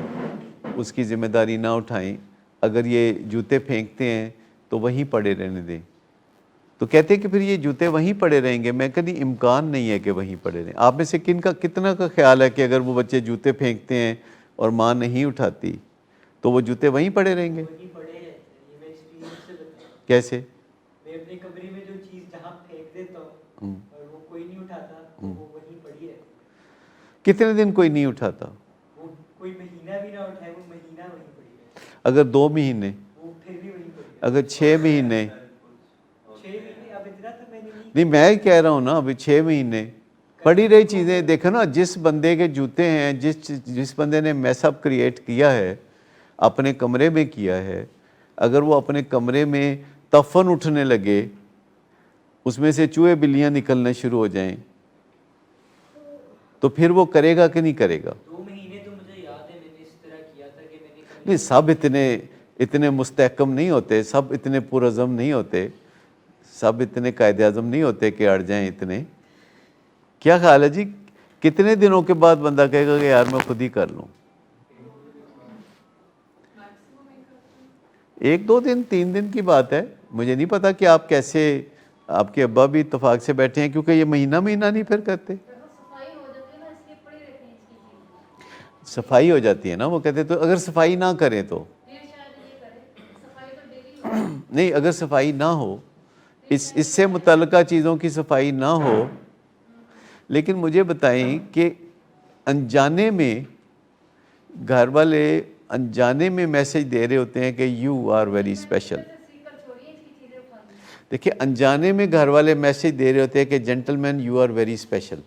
اس کی ذمہ داری نہ اٹھائیں. اگر یہ جوتے پھینکتے ہیں تو وہیں پڑے رہنے دیں. تو کہتے ہیں کہ پھر یہ جوتے وہیں پڑے رہیں گے. میں کہتی امکان نہیں ہے کہ وہیں پڑے رہیں. آپ میں سے کتنا کا خیال ہے کہ اگر وہ بچے جوتے پھینکتے ہیں اور ماں نہیں اٹھاتی تو وہ جوتے وہیں پڑے رہیں گے؟ وہیں پڑے ہیں, یہ میں ایکسپیرینس سے بتا رہا ہوں. کیسے؟ میں اپنے کمرے میں جو چیز جہاں پھینک دیتا ہوں اور وہ کوئی نہیں اٹھاتا تو وہ وہیں پڑی ہے. کتنے دن کوئی نہیں اٹھاتا؟ وہ کوئی مہینہ بھی نہ اٹھائے, وہ مہینہ وہیں پڑی ہے. اگر 2 مہینے؟ وہ پھر بھی وہیں پڑی ہے. اگر 6 مہینے؟ 6 مہینے, اب اتنا تو میں نے نہیں میں ہی کہہ رہا ہوں نا, ابھی 6 مہینے پڑی رہی چیزیں. دیکھو نا, جس بندے کے جوتے ہیں, جس بندے نے میس اپ کریٹ کیا ہے اپنے کمرے میں کیا ہے, اگر وہ اپنے کمرے میں تفن اٹھنے لگے, اس میں سے چوہے بلیاں نکلنے شروع ہو جائیں, تو پھر وہ کرے گا کہ نہیں کرے گا؟ 2 مہینے تو مجھے یاد ہے میں نے اس طرح کیا تھا کہ میں نے نہیں, سب اتنے مستحکم نہیں ہوتے, سب اتنے پرعزم نہیں ہوتے, سب اتنے قائد اعظم نہیں ہوتے کہ اڑ جائیں اتنے. کیا خیال ہے جی, کتنے دنوں کے بعد بندہ کہے گا کہ یار میں خود ہی کر لوں؟ 1-2 دن 3 دن کی بات ہے. مجھے نہیں پتا کہ آپ کیسے, آپ کے ابا بھی اتفاق سے بیٹھے ہیں, کیونکہ یہ مہینہ نہیں پھر کرتے. صفائی ہو جاتی ہے نا, وہ کہتے تو اگر صفائی نہ کریں تو نہیں, اگر صفائی نہ ہو, اس سے متعلقہ چیزوں کی صفائی نہ ہو. لیکن مجھے بتائیں کہ انجانے میں گھر والے انجانے میں میسج دے رہے ہوتے ہیں کہ یو آر ویری اسپیشل. دیکھیں انجانے میں گھر والے میسج دے رہے ہوتے ہیں کہ gentleman you are very special.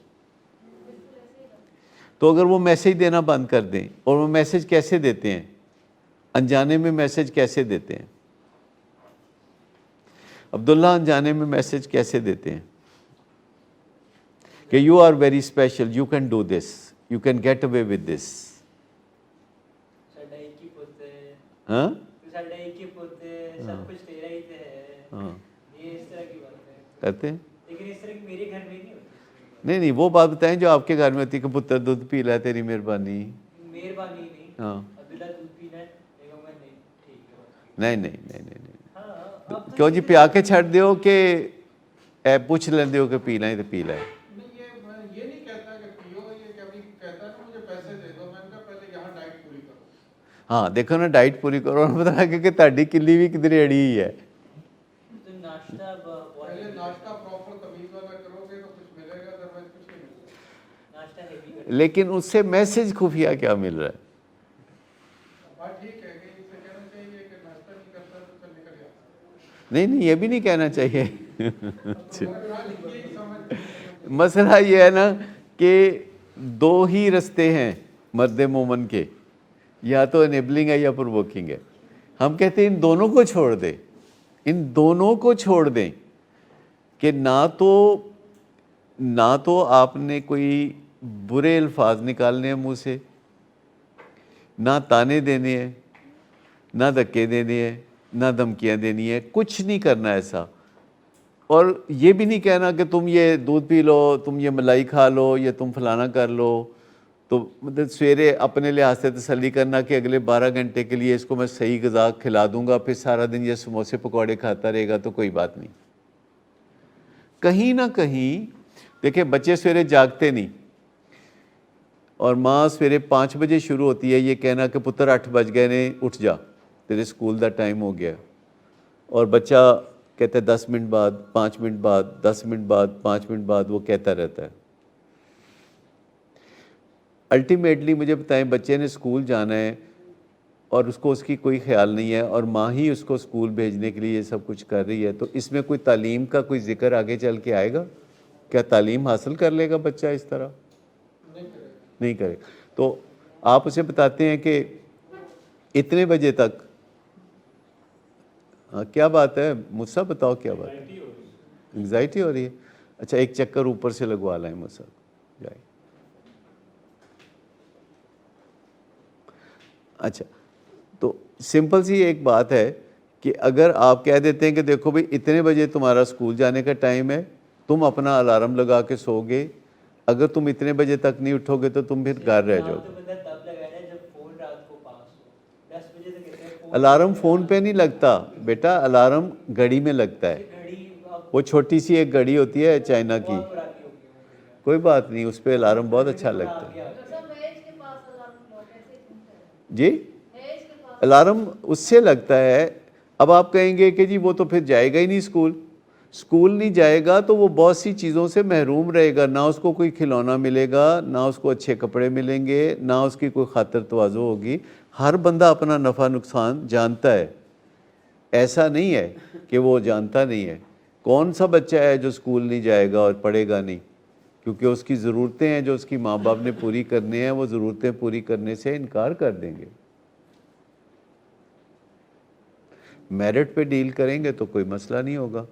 تو اگر وہ میسج دینا بند کر دیں, اور وہ میسج کیسے دیتے ہیں, انجانے میں میسج کیسے دیتے ہیں, عبداللہ انجانے میں میسج کیسے دیتے ہیں کہ you are very special, you can do this, you can get away with this. ساڈا ایک ہی پوت ہے, ہاں ساڈا ایک ہی پوت ہے, سب کچھ تیرا ہی تو ہے. ہاں یہ اس طرح کی بات ہے, کرتے ہیں. لیکن اس طرح کی میرے گھر میں نہیں ہوتی. نہیں وہ بات بتائیں جو آپ کے گھر میں ہوتی ہے کہ پتر دودھ پی لا, تیری مہربانی. مہربانی نہیں, ہاں عبداللہ دودھ پینا ہے, میں کہوں گا نہیں ٹھیک ہے. نہیں ہاں اب کیوں جی, پیا کے چھڑ دیو کہ پوچھ لیندے ہو کہ پی لائیں تو پی لائیں. یہ نہیں کہتا کہ پیو, یہ کبھی کہتا ہے نا مجھے پیسے دے دو, میں نے کہا پہلے یہاں ڈائٹ پوری کرو. ہاں دیکھو نا, ڈائٹ پوری کرو, اور پتہ لگے کہ تہاڈی کلی بھی کدھر اڑی ہوئی ہے. تو ناشتہ پہلے ناشتہ پراپر تمیز والا کرو گے تو کچھ ملے گا, ادروائز کچھ نہیں ملے گا. ناشتہ ہیوی لیکن اس سے میسج خفیہ کیا مل رہا ہے؟ بات ٹھیک ہے کہ اسے کہنا چاہیے کہ ناشتہ نہیں کرتا تو کل نکل جاتا. نہیں نہیں، یہ بھی نہیں کہنا چاہیے. مسئلہ یہ ہے نا کہ دو ہی رستے ہیں مرد مومن کے، یا تو انیبلنگ ہے یا پرووکنگ ہے. ہم کہتے ہیں ان دونوں کو چھوڑ دیں، ان دونوں کو چھوڑ دیں کہ نہ تو آپ نے کوئی برے الفاظ نکالنے ہیں منہ سے، نہ تانے دینے ہیں، نہ دھکے دینے ہیں، نہ دھمکیاں دینی ہیں، کچھ نہیں کرنا ایسا. اور یہ بھی نہیں کہنا کہ تم یہ دودھ پی لو، تم یہ ملائی کھا لو، یا تم فلانا کر لو. تو مطلب سویرے اپنے لحاظ سے تسلی کرنا کہ اگلے 12 گھنٹے کے لیے اس کو میں صحیح غذا کھلا دوں گا، پھر سارا دن یہ سموسے پکوڑے کھاتا رہے گا تو کوئی بات نہیں. کہیں نہ کہیں دیکھیں بچے سویرے جاگتے نہیں، اور ماں سویرے 5 بجے شروع ہوتی ہے یہ کہنا کہ پتر 8 بج گئے نے، اٹھ جا، تیرے اسکول دا ٹائم ہو گیا. اور بچہ کہتا ہے 10 منٹ بعد، 5 منٹ بعد، 10 منٹ بعد، 5 منٹ بعد، وہ کہتا رہتا ہے. الٹیمیٹلی مجھے بتائیں، بچے نے اسکول جانا ہے اور اس کو اس کی کوئی خیال نہیں ہے، اور ماں ہی اس کو اسکول بھیجنے کے لیے یہ سب کچھ کر رہی ہے، تو اس میں کوئی تعلیم کا کوئی ذکر آگے چل کے آئے گا؟ کیا تعلیم حاصل کر لے گا بچہ اس طرح؟ نہیں کرے. تو آپ اسے بتاتے ہیں کہ اتنے بجے تک، کیا بات ہے مجھ بتاؤ کیا بات ہے؟ انگزائٹی ہو رہی ہے. اچھا ایک چکر اوپر سے لگوا لائیں مجھ جائے. اچھا تو سمپل سی ایک بات ہے کہ اگر آپ کہہ دیتے ہیں کہ دیکھو بھئی اتنے بجے تمہارا اسکول جانے کا ٹائم ہے، تم اپنا الارم لگا کے سو گے، اگر تم اتنے بجے تک نہیں اٹھو گے تو تم پھر گھر رہ جاؤ گے. الارم فون پہ نہیں لگتا بیٹا، الارم گھڑی میں لگتا ہے. وہ چھوٹی سی ایک گھڑی ہوتی ہے چائنا کی، کوئی بات نہیں، اس پہ الارم بہت اچھا لگتا ہے. جی الارم اس سے لگتا ہے. اب آپ کہیں گے کہ جی وہ تو پھر جائے گا ہی نہیں اسکول نہیں جائے گا تو وہ بہت سی چیزوں سے محروم رہے گا، نہ اس کو کوئی کھلونا ملے گا، نہ اس کو اچھے کپڑے ملیں گے، نہ اس کی کوئی خاطر تواضع ہوگی. ہر بندہ اپنا نفع نقصان جانتا ہے، ایسا نہیں ہے کہ وہ جانتا نہیں ہے. کون سا بچہ ہے جو اسکول نہیں جائے گا اور پڑھے گا نہیں؟ کیونکہ اس کی ضرورتیں ہیں جو اس کی ماں باپ نے پوری کرنی ہیں، وہ ضرورتیں پوری کرنے سے انکار کر دیں گے. میرٹ پہ ڈیل کریں گے تو کوئی مسئلہ نہیں ہوگا،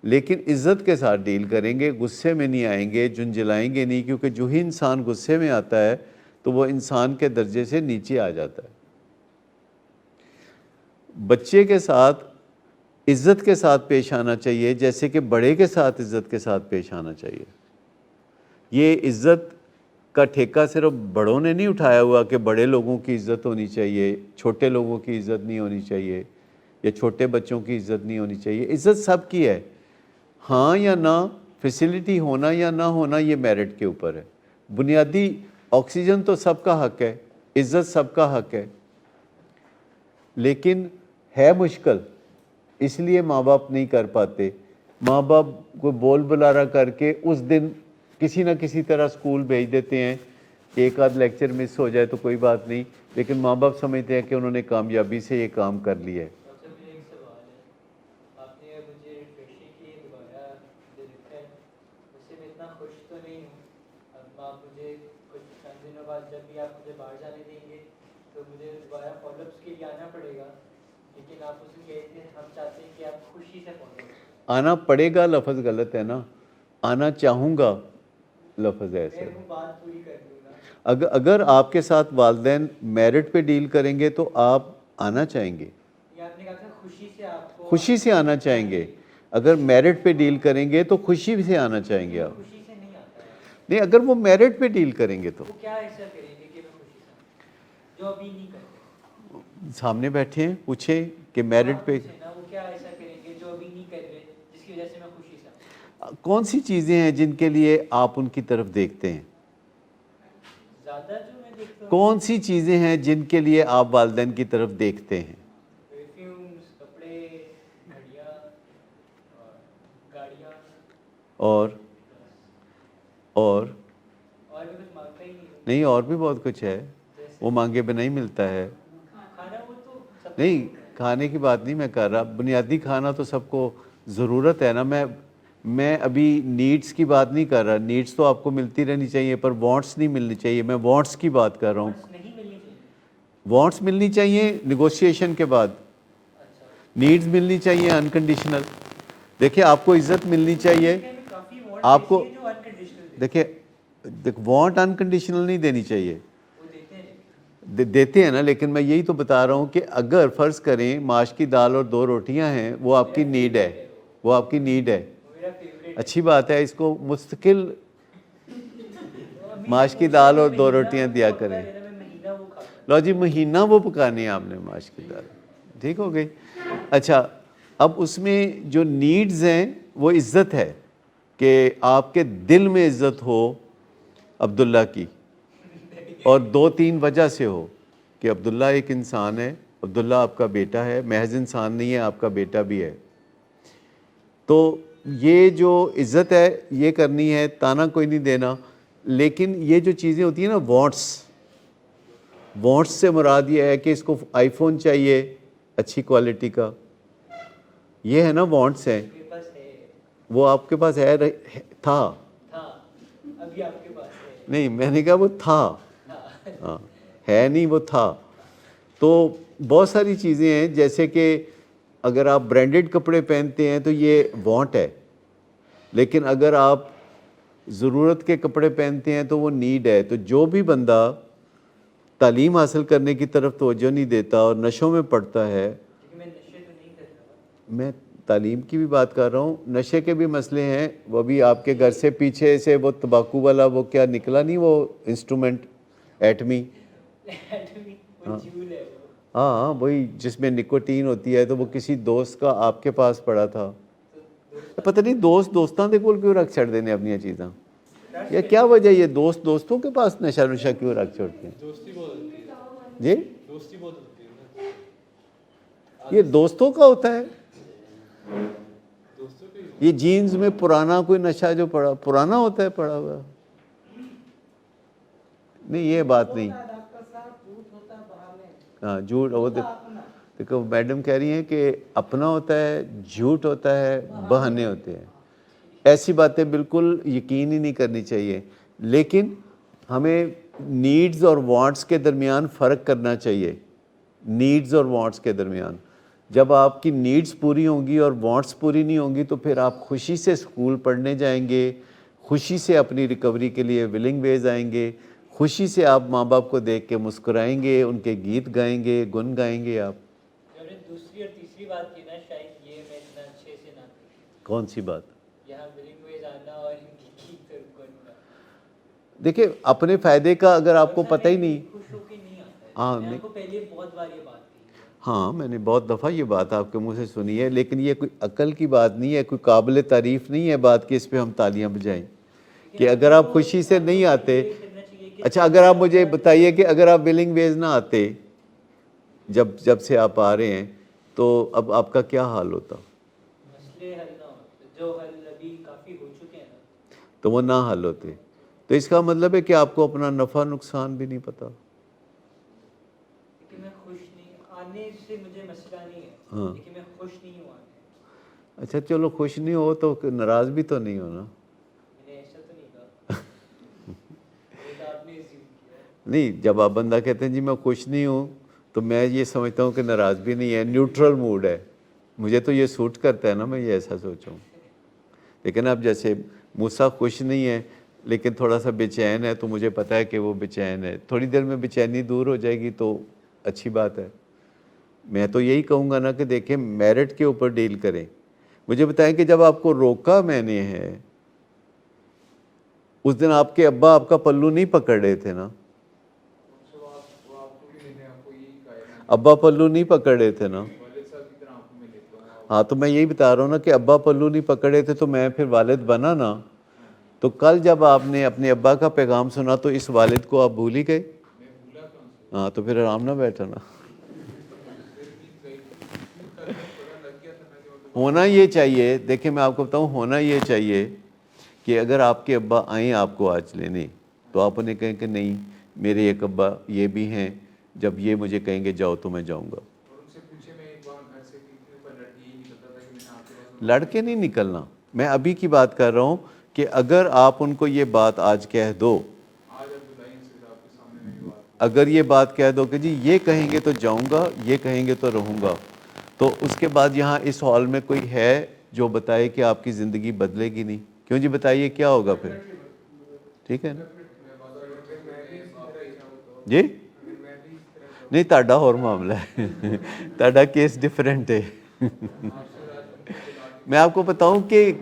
لیکن عزت کے ساتھ ڈیل کریں گے، غصے میں نہیں آئیں گے، جھنجھلائیں گے نہیں، کیونکہ جو ہی انسان غصے میں آتا ہے تو وہ انسان کے درجے سے نیچے آ جاتا ہے. بچے کے ساتھ عزت کے ساتھ پیش آنا چاہیے، جیسے کہ بڑے کے ساتھ عزت کے ساتھ پیش آنا چاہیے. یہ عزت کا ٹھیکہ صرف بڑوں نے نہیں اٹھایا ہوا کہ بڑے لوگوں کی عزت ہونی چاہیے، چھوٹے لوگوں کی عزت نہیں ہونی چاہیے، یا چھوٹے بچوں کی عزت نہیں ہونی چاہیے. عزت سب کی ہے، ہاں یا نہ، فیسلٹی ہونا یا نہ ہونا یہ میرٹ کے اوپر ہے. بنیادی آکسیجن تو سب کا حق ہے، عزت سب کا حق ہے، لیکن ہے مشکل، اس لیے ماں باپ نہیں کر پاتے. ماں باپ کو بول بلارا کر کے اس دن کسی نہ کسی طرح اسکول بھیج دیتے ہیں، ایک آدھ لیکچر مس ہو جائے تو کوئی بات نہیں، لیکن ماں باپ سمجھتے ہیں کہ انہوں نے کامیابی سے یہ کام کر لیا ہے. ایک سوال ہے، آپ نے مجھے ریفریشنگ کی دوبارہ جو لکھا ہے اس سے میں اتنا خوش تو نہیں ہوں. اب آپ مجھے کچھ چند دنوں بعد جب بھی آپ مجھے باہر جانے دیں گے تو مجھے دوبارہ فالو اپس کے لیے آنا پڑے گا، لیکن آپ اسے کہتے ہیں ہم چاہتے ہیں کہ آپ خوشی سے فالو اپس. آنا پڑے گا لفظ غلط ہے نا، آنا چاہوں گا لفظ ہے ایسا. میں وہ بات پوری کر لوں گا. اگر آپ کے ساتھ والدین میرٹ پہ ڈیل کریں گے تو آپ آنا چاہیں گے، یہ آپ نے کہا تھا خوشی سے آپ کو، خوشی سے آنا چاہیں گے. اگر میرٹ پہ ڈیل کریں گے تو خوشی سے آنا چاہیں گے آپ. خوشی سے نہیں آتا ہے. نہیں، اگر وہ میرٹ پہ ڈیل کریں گے تو وہ کیا ایسا کریں گے کہ میں خوشی سے آؤں؟ جو ابھی نہیں کرتے. سامنے بیٹھے ہیں، پوچھیں کہ میرٹ پہ وہ کیا ایسا کریں گے جو ابھی نہیں کر رہے جس کی وجہ سے میں خوشی سے آؤں؟ کون سی چیزیں ہیں جن کے لیے آپ ان کی طرف دیکھتے ہیں؟ زیادہ جو میں دیکھتا ہوں کون سی چیزیں ہیں جن کے لیے آپ والدین کی طرف دیکھتے ہیں؟ پرفیومز، کپڑے، گھڑیاں اور گاڑیاں. اور بھی کچھ مانگتا ہی نہیں ہوں. نہیں اور بھی بہت کچھ ہے, وہ مانگے بنا ہی ملتا ہے. کھانا وہ تو سب نہیں کھانے کی بات نہیں میں کر رہا, بنیادی کھانا تو سب کو ضرورت ہے نا. میں ابھی نیڈس کی بات نہیں کر رہا, نیڈس تو آپ کو ملتی رہنی چاہیے پر وانٹس نہیں ملنی چاہیے. میں وانٹس کی بات کر رہا ہوں. نہیں ملنی چاہیے. وانٹس ملنی چاہیے نیگوشیشن کے بعد, نیڈز ملنی چاہیے انکنڈیشنل. دیکھیں آپ کو عزت ملنی چاہیے, کافی آپ کو جو unconditional دیکھیں وانٹ انکنڈیشنل نہیں دینی چاہیے, وہ دیتے ہیں. دیتے ہیں نا, لیکن میں یہی تو بتا رہا ہوں کہ اگر فرض کریں ماش کی دال اور 2 روٹیاں ہیں, وہ آپ کی نیڈ ہے, وہ آپ کی نیڈ ہے. میرا فیوریٹ اچھی بات ہے, اس کو مستقل ماش کی دال اور 2 روٹیاں دیا کریں. میں مہینہ وہ کھاتا ہوں. لو جی مہینہ وہ پکانی ہے آپ نے ماش کی دال, ٹھیک ہو گئی. اچھا اب اس میں جو نیڈز ہیں وہ عزت ہے, کہ آپ کے دل میں عزت ہو عبداللہ کی, اور 2-3 وجہ سے ہو کہ عبداللہ ایک انسان ہے, عبداللہ آپ کا بیٹا ہے, محض انسان نہیں ہے, آپ کا بیٹا بھی ہے. تو یہ جو عزت ہے یہ کرنی ہے, تانا کوئی نہیں دینا. لیکن یہ جو چیزیں ہوتی ہیں نا وانٹس سے مراد یہ ہے کہ اس کو آئی فون چاہیے اچھی کوالٹی کا, یہ ہے نا وانٹس ہیں. میرے پاس ہے, وہ آپ کے پاس ہے تھا, ابھی آپ کے پاس ہے. نہیں میں نے کہا وہ تھا, ہاں ہے نہیں وہ تھا. تو بہت ساری چیزیں ہیں, جیسے کہ اگر آپ برانڈڈ کپڑے پہنتے ہیں تو یہ وانٹ ہے, لیکن اگر آپ ضرورت کے کپڑے پہنتے ہیں تو وہ نیڈ ہے. تو جو بھی بندہ تعلیم حاصل کرنے کی طرف توجہ نہیں دیتا اور نشوں میں پڑتا ہے, لیکن میں نشے تو نہیں کرتا. میں تعلیم کی بھی بات کر رہا ہوں, نشے کے بھی مسئلے ہیں. وہ بھی آپ کے گھر سے پیچھے سے وہ تمباکو والا وہ کیا نکلا نہیں, وہ انسٹرومنٹ ایٹمی, وہ جھول ہے وہ. ہاں وہی جس میں نکوٹین ہوتی ہے, تو وہ کسی دوست کا آپ کے پاس پڑا تھا. پتہ نہیں دوستاں دے کول کیوں رکھ چھڑ دینے اپنی چیزاں, یا کیا وجہ یہ دوستوں کے پاس نشہ کیوں رکھ چھوڑتے ہیں جی؟ یہ دوستوں کا ہوتا ہے, یہ جینز میں پرانا کوئی نشہ جو پرانا ہوتا ہے پڑا ہوا, نہیں یہ بات نہیں. ہاں جھوٹ, وہ دیکھو میڈم کہہ رہی ہیں کہ اپنا ہوتا ہے, جھوٹ ہوتا ہے, بہانے ہوتے ہیں. ایسی باتیں بالکل یقین ہی نہیں کرنی چاہیے. لیکن ہمیں نیڈز اور وانٹس کے درمیان فرق کرنا چاہیے, نیڈز اور وانٹس کے درمیان. جب آپ کی نیڈز پوری ہوں گی اور وانٹس پوری نہیں ہوں گی تو پھر آپ خوشی سے اسکول پڑھنے جائیں گے, خوشی سے اپنی ریکوری کے لیے ولنگ ویز آئیں گے, خوشی سے آپ ماں باپ کو دیکھ کے مسکرائیں گے, ان کے گیت گائیں گے, گن گائیں گے آپ. جو نے دوسری اور تیسری بات کی نا, شاید یہ میں اتنا اچھے سے نہ کروں. کون سی بات؟ یہاں ولنگ ویز آنا اور ان کی گیت گننا. دیکھیں اپنے فائدے کا اگر آپ کو پتہ ہی نہیں. خوش ہو کے نہیں آتا ہے. ہاں میں آپ کو پہلے بہت بار یہ بات کی. ہاں میں نے بہت دفعہ یہ بات آپ کے منہ سے سنی ہے, لیکن یہ کوئی عقل کی بات نہیں ہے, کوئی قابل تعریف نہیں ہے بات کہ اس پہ ہم تالیاں بجائیں. کہ اگر آپ خوشی سے نہیں آتے, اچھا اگر آپ مجھے بتائیے کہ اگر آپ ولنگ ویز نہ آتے جب سے آپ آ رہے ہیں, تو اب آپ کا کیا حال ہوتا؟ مسئلے حل نہ ہوتے, جو حل ابھی کافی ہو چکے ہیں نا, تو وہ نہ حل ہوتے. تو اس کا مطلب ہے کہ آپ کو اپنا نفع نقصان بھی نہیں پتہ. لیکن میں خوش نہیں, آنے سے مجھے مسئلہ نہیں ہے, ہاں لیکن میں خوش نہیں ہوں آنے. اچھا چلو خوش نہیں ہو تو ناراض بھی تو نہیں ہونا. میں نے ایسا تو نہیں کہا, یہ تو آپ نے assume کیا ہے. نہیں, جب آپ بندہ کہتے ہیں جی میں خوش نہیں ہوں, تو میں یہ سمجھتا ہوں کہ ناراض بھی نہیں ہے, نیوٹرل موڈ ہے. مجھے تو یہ سوٹ کرتا ہے نا, میں یہ ایسا سوچوں. لیکن اب جیسے موسیٰ خوش نہیں ہے لیکن تھوڑا سا بے چین ہے, تو مجھے پتہ ہے کہ وہ بے چین ہے. تھوڑی دیر میں بے چینی دور ہو جائے گی تو اچھی بات ہے. میں تو یہی کہوں گا نا کہ دیکھیں میرٹ کے اوپر ڈیل کریں. مجھے بتائیں کہ جب آپ کو روکا میں نے ہے, اس دن آپ کے ابا آپ کا پلو نہیں پکڑ رہے تھے نا, وہ آپ کو بھی لینے آپ کو یہی کہا ہے نا, ابا پلو نہیں پکڑ رہے تھے نا. والد صاحب کی طرح آپ کو میں لیتا ہوں. ہاں تو میں یہی بتا رہا ہوں نا کہ ابا پلو نہیں پکڑے تھے تو میں پھر والد بنا نا. تو کل جب آپ نے اپنے ابا کا پیغام سنا تو اس والد کو آپ بھول ہی گئے. میں بھولا کہاں سے, ہاں تو پھر آرام نہ بیٹھا نا. ہونا یہ چاہیے, دیکھیں میں آپ کو بتاؤں, ہونا یہ چاہیے کہ اگر آپ کے ابا آئیں آپ کو آج لینے, تو آپ انہیں کہیں کہ نہیں میرے ایک ابا یہ بھی ہیں, جب یہ مجھے کہیں گے جاؤ تو میں جاؤں گا. اور ان سے پوچھے, میں ایک بار گھر سے پر لڑکی ہی نکلتا تھا کہ میں نے آپ کے پاس لڑ کے نہیں نکلنا, میں ابھی کی بات کر رہا ہوں کہ اگر آپ ان کو یہ بات آج کہہ دو, آج اب بلائیں سے آپ کے سامنے میری بات اگر یہ بات کہہ دو کہ جی یہ کہیں گے تو جاؤں گا, یہ کہیں گے تو رہوں گا, تو اس کے بعد یہاں اس ہال میں کوئی ہے جو بتائے کہ آپ کی زندگی بدلے گی نہیں؟ کیوں جی بتائیے کیا ہوگا پھر؟ ٹھیک ہے نا جی؟ نہیں تہاڈا اور معاملہ ہے, تہاڈا کیس ڈیفرنٹ ہے. میں آپ کو بتاؤں کہ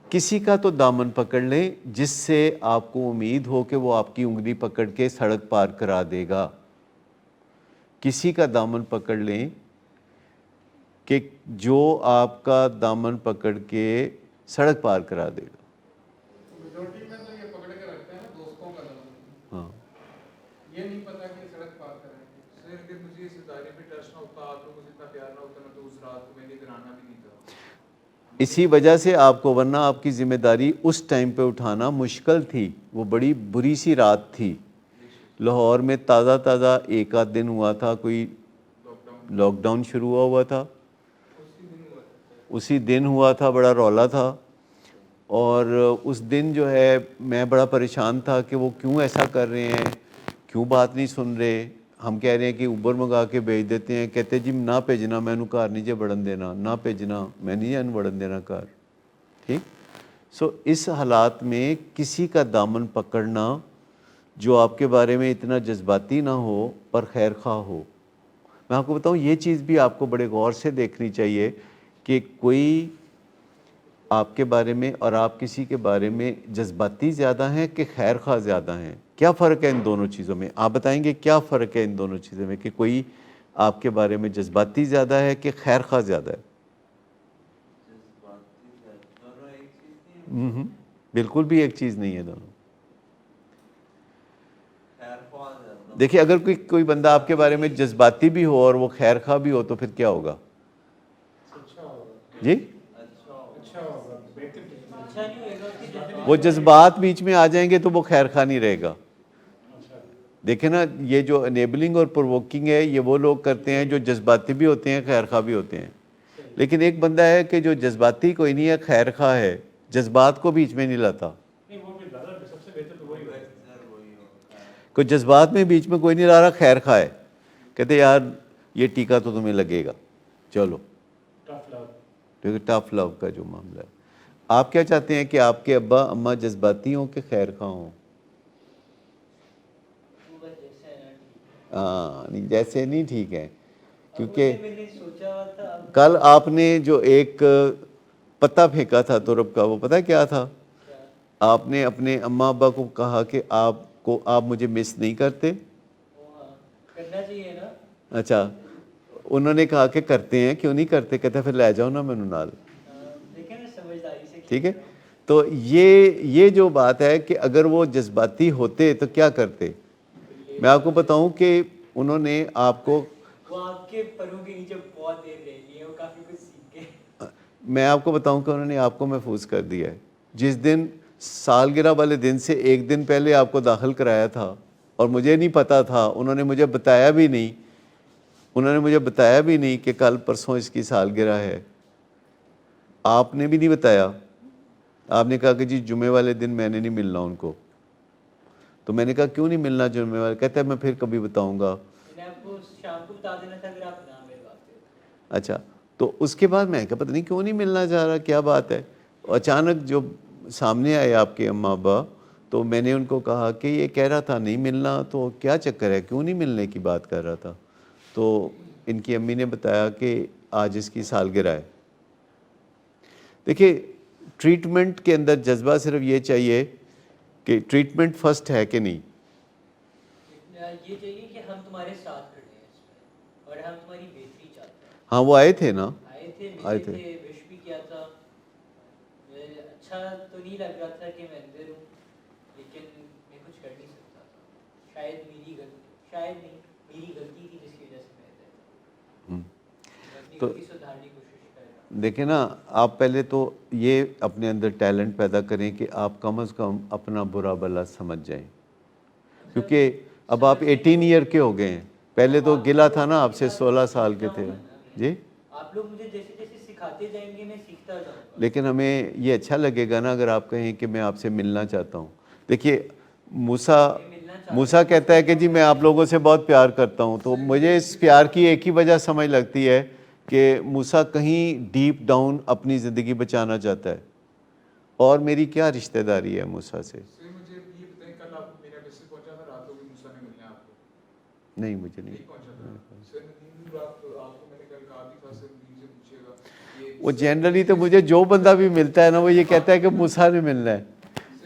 کسی کا تو دامن پکڑ لیں جس سے آپ کو امید ہو کہ وہ آپ کی انگلی پکڑ کے سڑک پار کرا دے گا. کسی کا دامن پکڑ لیں کہ جو آپ کا دامن پکڑ کے سڑک پار کرا دے گا. میجورٹی میں تو یہ پکڑ کے رکھتے ہیں دوستوں کا نام, ہاں یہ نہیں پتا کہ سڑک پار کریں گے. اگر مجھے اس ادارے پہ ٹرسٹ نہ ہوتا, آپ لوگوں سے اتنا پیار نہ ہوتا, میں تو اس رات کو میں نے ادھر آنا بھی نہیں تھا. اسی وجہ سے آپ کو, ورنہ آپ کی ذمہ داری اس ٹائم پہ اٹھانا مشکل تھی. وہ بڑی بری سی رات تھی. لاہور میں تازہ ایک آدھ دن ہوا تھا, کوئی لاک ڈاؤن شروع ہوا تھا, اسی دن ہوا تھا, بڑا رولا تھا. اور اس دن جو ہے میں بڑا پریشان تھا کہ وہ کیوں ایسا کر رہے ہیں, کیوں بات نہیں سن رہے. ہم کہہ رہے ہیں کہ اوبر منگا کے بھیج دیتے ہیں, کہتے جی نہ بھیجنا, میں انہوں گھر نہیں جے بڑھن دینا, نہ بھیجنا, میں نہیں جان بڑھن دینا گھر. ٹھیک. سو اس حالات میں کسی کا دامن پکڑنا جو آپ کے بارے میں اتنا جذباتی نہ ہو پر خیر خواہ ہو. میں آپ کو بتاؤں یہ چیز بھی آپ کو بڑے غور سے دیکھنی چاہیے کہ کوئی آپ کے بارے میں اور آپ کسی کے بارے میں جذباتی زیادہ ہیں کہ خیر خواہ زیادہ ہیں. کیا فرق ہے ان دونوں چیزوں میں؟ آپ بتائیں گے کیا فرق ہے ان دونوں چیزوں میں کہ کوئی آپ کے بارے میں جذباتی زیادہ ہے کہ خیر خواہ زیادہ ہے؟ بالکل بھی ایک چیز نہیں ہے دونوں. دیکھیں اگر کوئی بندہ آپ کے بارے میں جذباتی بھی ہو اور وہ خیر خواہ بھی ہو تو پھر کیا ہوگا جی؟ وہ جذبات بیچ میں آ جائیں گے تو وہ خیر خواہ نہیں رہے گا. دیکھیں نا, یہ جو انیبلنگ اور پرووکنگ ہے یہ وہ لوگ کرتے ہیں جو جذباتی بھی ہوتے ہیں, خیر خواہ بھی ہوتے ہیں. لیکن ایک بندہ ہے کہ جو جذباتی کوئی نہیں ہے, خیر خواہ ہے, جذبات کو بیچ میں نہیں لاتا. کوئی جذبات میں بیچ میں کوئی نہیں لا رہا, خیر خواہ ہے, کہتے یار یہ ٹیکہ تو تمہیں لگے گا, چلو. ٹف لو کا جو معاملہ ہے. آپ کیا چاہتے ہیں کہ آپ کے ابا اماں جذباتی ہوں کہ خیر خواہ ہوں؟ نہیں جیسے نہیں ٹھیک ہے, کیونکہ کل آپ نے جو ایک پتہ پھینکا تھا ترب کا, وہ پتہ کیا تھا؟ آپ نے اپنے اماں ابا کو کہا کہ آپ مجھے مس نہیں کرتے. کرنا چاہیے نا. اچھا, انہوں نے کہا کہ کرتے ہیں, کیوں نہیں کرتے؟ کہتے پھر لے جاؤ نا مینوں نال. ٹھیک ہے. تو یہ جو بات ہے کہ اگر وہ جذباتی ہوتے تو کیا کرتے؟ میں آپ کو بتاؤں کہ انہوں نے آپ کو, وہ آپ کے پروں کے نیچے بہت دیر رہ لیے, وہ کافی کچھ سیکھ گئے. میں آپ کو بتاؤں کہ انہوں نے آپ کو محفوظ کر دیا ہے. جس دن سالگرہ والے دن سے ایک دن پہلے آپ کو داخل کرایا تھا اور مجھے نہیں پتا تھا, انہوں نے مجھے بتایا بھی نہیں کہ کل پرسوں اس کی سالگرہ ہے. آپ نے بھی نہیں بتایا. آپ نے کہا کہ جی جمعے والے دن میں نے نہیں ملنا ان کو. تو میں نے کہا کیوں نہیں ملنا جمعے والے؟ کہتا ہے میں پھر کبھی بتاؤں گا. میں آپ کو شام کو بتا دینا تھا اگر آپ نہ میرے بات. اچھا, تو اس کے بعد میں کہا پتہ نہیں کیوں نہیں ملنا چاہ رہا, کیا بات ہے. اچانک جو سامنے آئے آپ کے اماں ابا, تو میں نے ان کو کہا کہ یہ کہہ رہا تھا نہیں ملنا, تو کیا چکر ہے, کیوں نہیں ملنے کی بات کر رہا تھا؟ تو ان کی امی نے بتایا کہ آج اس کی سالگرہ ہے. دیکھیے ٹریٹمنٹ کے اندر جذبہ صرف یہ چاہیے کہ ٹریٹمنٹ فرسٹ ہے کہ نہیں. یہ چاہیے کہ ہم تمہارے ساتھ کھڑے ہیں اس میں اور ہم تمہاری بہتری چاہتے ہیں. ہاں وہ آئے تھے نا, آئے تھے وش بھی کیا تھا. اچھا تو نہیں لگ رہا تھا کہ میں اندر ہوں, لیکن میں کچھ کر نہیں سکتا تھا. شاید میری غلطی تھی جس کی وجہ سے میں ادھر تھا. اپنی غلطی سدھارنے کی کوشش کر رہا ہوں. دیکھیں نا, آپ پہلے تو یہ اپنے اندر ٹیلنٹ پیدا کریں کہ آپ کم از کم اپنا برا بھلا سمجھ جائیں. کیونکہ اب آپ 18 ایئر کے ہو گئے ہیں, پہلے تو گلا تھا نا آپ سے 16 سال کے تھے جی. آپ لوگ مجھے جیسے جیسے سکھاتے جائیں گے میں سیکھتا جاؤں گا. لیکن ہمیں یہ اچھا لگے گا نا اگر آپ کہیں کہ میں آپ سے ملنا چاہتا ہوں. دیکھیے موسیٰ کہتا ہے کہ جی میں آپ لوگوں سے بہت پیار کرتا ہوں, تو مجھے اس پیار کی ایک ہی وجہ سمجھ لگتی ہے کہ موسیٰ کہیں ڈیپ ڈاؤن اپنی زندگی بچانا چاہتا ہے, اور میری کیا رشتہ داری ہے موسیٰ سے. سر مجھے یہ بتائیں, کل آپ میرا میسج پہنچا تھا رات کو بھی موسیٰ نے ملنا ہے آپ کو؟ نہیں مجھے نہیں پہنچا تھا سر. ندیم رات آپ کو میں نے کل کہا بھی تھا سر ندیم سے پوچھے گا یہ وہ جنرلی تو مجھے جو بندہ بھی ملتا ہے نا وہ یہ کہتا ہے کہ موسیٰ نے ملنا ہے.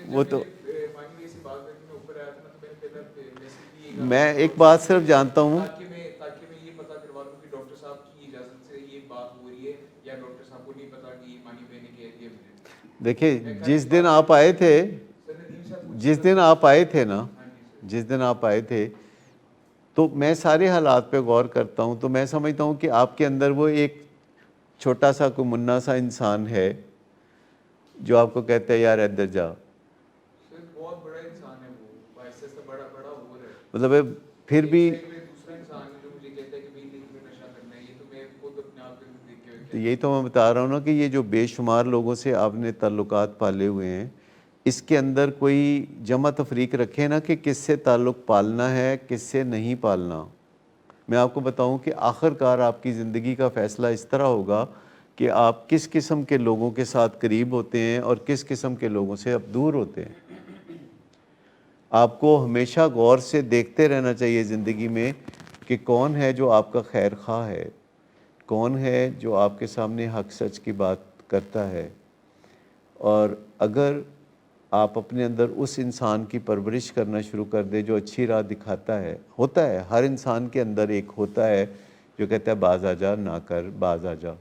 وہ تو مانی سے بات کر کے میں اوپر آیا تھا نا, تو میں نے پہلا میسج بھی میں ایک بات صرف جانتا ہوں, تاکہ میں یہ پتا کروا دوں کہ ڈاکٹر صاحب کی اجازت سے یہ بات ہو رہی ہے یا ڈاکٹر صاحب کو نہیں پتا کہ مانی بھائی نے کہہ دیا مجھے. دیکھیں جس دن آپ آئے تھے, جس دن آپ آئے تھے نا, جس دن آپ آئے تھے تو میں سارے حالات پہ غور کرتا ہوں, تو میں سمجھتا ہوں کہ آپ کے اندر وہ ایک چھوٹا سا کوئی منا سا انسان ہے جو آپ کو کہتا ہے یار ادھر جا. سر بہت بڑا انسان ہے وہ, ایسے سے بڑا بڑا ہو رہا ہے. مطلب پھر بھی دوسرا انسان ہے جو مجھے کہتا ہے کہ بھائی تمہیں نشہ کرنا ہے, یہ تو میں خود اپنے آپ کو دیکھ کے تو یہی تو میں بتا رہا ہوں نا کہ یہ جو بے شمار لوگوں سے آپ نے تعلقات پالے ہوئے ہیں, اس کے اندر کوئی جمع تفریق رکھے نا کہ کس سے تعلق پالنا ہے کس سے نہیں پالنا. میں آپ کو بتاؤں کہ آخر کار آپ کی زندگی کا فیصلہ اس طرح ہوگا کہ آپ کس قسم کے لوگوں کے ساتھ قریب ہوتے ہیں اور کس قسم کے لوگوں سے اب دور ہوتے ہیں. آپ کو ہمیشہ غور سے دیکھتے رہنا چاہیے زندگی میں کہ کون ہے جو آپ کا خیر خواہ ہے, کون ہے جو آپ کے سامنے حق سچ کی بات کرتا ہے. اور اگر آپ اپنے اندر اس انسان کی پرورش کرنا شروع کر دیں جو اچھی راہ دکھاتا ہے, ہوتا ہے ہر انسان کے اندر ایک ہوتا ہے جو کہتا ہے باز آ جا نہ کر, باز آ جا,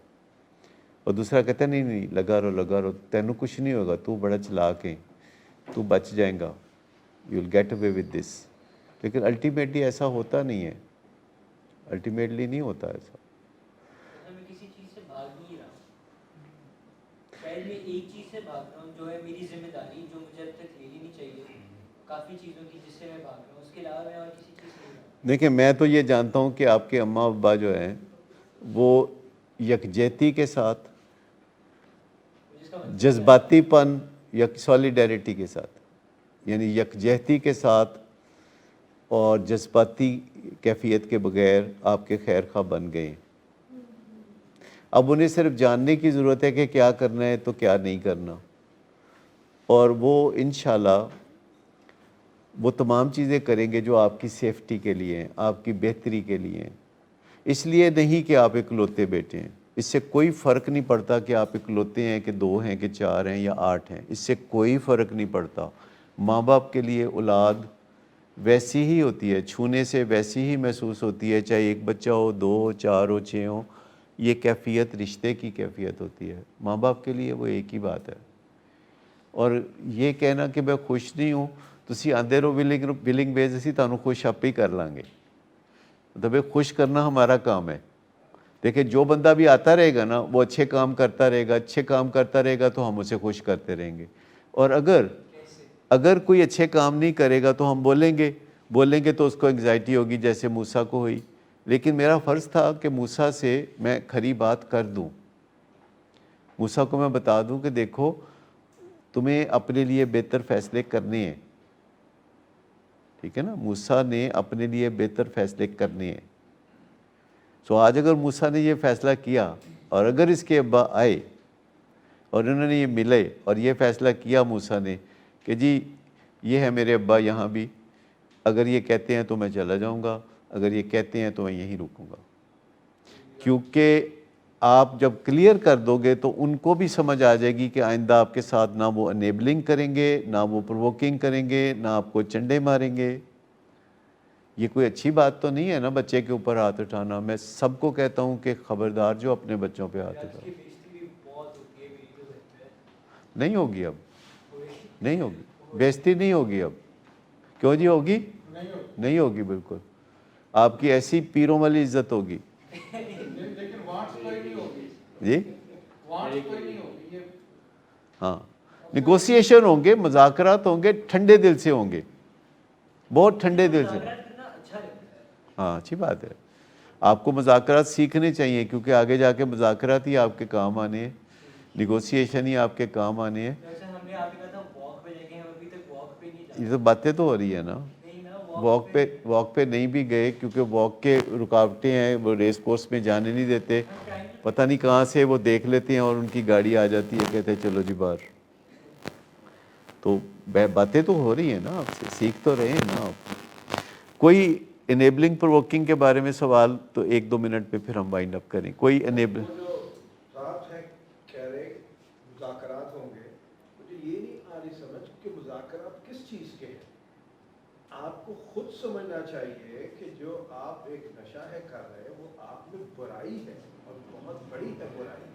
اور دوسرا کہتا ہے نہیں نہیں لگا رہو تینوں کچھ نہیں ہوگا, تو بڑا چلاک ہے, تو بچ جائیں گا, you will get away with this. لیکن الٹیمیٹلی ایسا ہوتا نہیں ہے, الٹیمیٹلی نہیں ہوتا ایسا. میں کسی چیز سے بھاگ نہیں رہا ہوں, شاید میں ایک چیز سے بھاگ رہا ہوں جو ہے میری ذمہ داری, جو مجھے اب تک لینی نہیں چاہیے, کافی چیزوں کی جس سے میں بھاگ رہا ہوں, اس کے علاوہ میں اور کسی چیز سے نہیں رہا. دیکھیں میں تو یہ جانتا ہوں کہ آپ کے اماں ابا جو ہیں وہ یکجہتی کے ساتھ, جذباتی پن, سولیڈیرٹی کے ساتھ, یعنی یکجہتی کے ساتھ اور جذباتی کیفیت کے بغیر آپ کے خیر خواہ بن گئے ہیں. اب انہیں صرف جاننے کی ضرورت ہے کہ کیا کرنا ہے تو کیا نہیں کرنا, اور وہ انشاءاللہ وہ تمام چیزیں کریں گے جو آپ کی سیفٹی کے لیے ہیں, آپ کی بہتری کے لیے ہیں. اس لیے نہیں کہ آپ اکلوتے بیٹے ہیں, اس سے کوئی فرق نہیں پڑتا کہ آپ اکلوتے ہیں کہ 2 ہیں کہ 4 ہیں یا 8 ہیں, اس سے کوئی فرق نہیں پڑتا. ماں باپ کے لیے اولاد ویسی ہی ہوتی ہے, چھونے سے ویسی ہی محسوس ہوتی ہے, چاہے ایک بچہ ہو, 2 ہو, 4 ہو, 6 ہو. یہ کیفیت رشتے کی کیفیت ہوتی ہے. ماں باپ کے لیے وہ ایک ہی بات ہے. اور یہ کہنا کہ میں خوش نہیں ہوں, تسی آندے رہو ولنگ بیز اسی تانوں خوش آپ ہی کر لیں گے. مطلب خوش کرنا ہمارا کام ہے. دیکھیں جو بندہ بھی آتا رہے گا نا وہ اچھے کام کرتا رہے گا, اچھے کام کرتا رہے گا تو ہم اسے خوش کرتے رہیں گے. اور اگر کوئی اچھے کام نہیں کرے گا تو ہم بولیں گے تو اس کو انگزائٹی ہوگی جیسے موسیٰ کو ہوئی. لیکن میرا فرض تھا کہ موسیٰ سے میں کھری بات کر دوں, موسیٰ کو میں بتا دوں کہ دیکھو تمہیں اپنے لیے بہتر فیصلے کرنے ہیں. ٹھیک ہے نا, موسیٰ نے اپنے لیے بہتر فیصلے کرنے ہیں. سو آج اگر موسیٰ نے یہ فیصلہ کیا اور اگر اس کے ابا آئے اور انہوں نے یہ ملے اور یہ فیصلہ کیا موسیٰ نے کہ جی یہ ہے میرے ابا یہاں بھی, اگر یہ کہتے ہیں تو میں چلا جاؤں گا, اگر یہ کہتے ہیں تو میں یہیں رکوں گا. کیونکہ آپ جب کلیئر کر دو گے تو ان کو بھی سمجھ آ جائے گی کہ آئندہ آپ کے ساتھ نہ وہ انیبلنگ کریں گے, نہ وہ پرووکنگ کریں گے, نہ آپ کو چنڈے ماریں گے. یہ کوئی اچھی بات تو نہیں ہے نا بچے کے اوپر ہاتھ اٹھانا. میں سب کو کہتا ہوں کہ خبردار جو اپنے بچوں پہ ہاتھ اٹھاؤ. نہیں ہوگی اب, نہیں ہوگی بےعزتی, نہیں ہوگی اب. کیوں جی ہوگی؟ نہیں ہوگی بالکل. آپ کی ایسی پیروں والی عزت ہوگی. جی ہاں, نیگوسیشن ہوں گے, مذاکرات ہوں گے, ٹھنڈے دل سے ہوں گے, بہت ٹھنڈے دل سے. ہاں اچھی بات ہے. آپ کو مذاکرات سیکھنے چاہیے کیونکہ آگے جا کے مذاکرات ہی آپ کے کام آنے ہیں, نیگوسیشن ہی آپ کے کام آنے ہیں. جیسے ہم نے آپ نے کہا تھا واک پہ لے کے ہم ابھی تک واک پہ نہیں جا یہ تو باتیں تو ہو رہی ہیں نا. نہیں نا واک پہ نہیں بھی گئے کیونکہ واک کے رکاوٹیں ہیں, وہ ریس کورس میں جانے نہیں دیتے. پتہ نہیں کہاں سے وہ دیکھ لیتے ہیں اور ان کی گاڑی آ جاتی ہے, کہتے ہیں چلو جی باہر. تو باتیں تو ہو رہی ہیں نا, آپ سے سیکھ تو رہے ہیں نا آپ. کوئی انیبلنگ پرووکنگ کے بارے میں سوال تو 1-2 منٹ میں پھر ہم وائنڈ اپ کریں. کوئی انیبل وہ جو صاحب ہیں کہہ رہے مذاکرات ہوں گے, مجھے یہ نہیں آ رہی سمجھ کہ مذاکرات کس چیز کے ہیں. آپ کو خود سمجھنا چاہیے کہ جو آپ ایک نشہ ہے کر رہے ہیں وہ آپ میں برائی ہے اور بہت بڑی ہے برائی.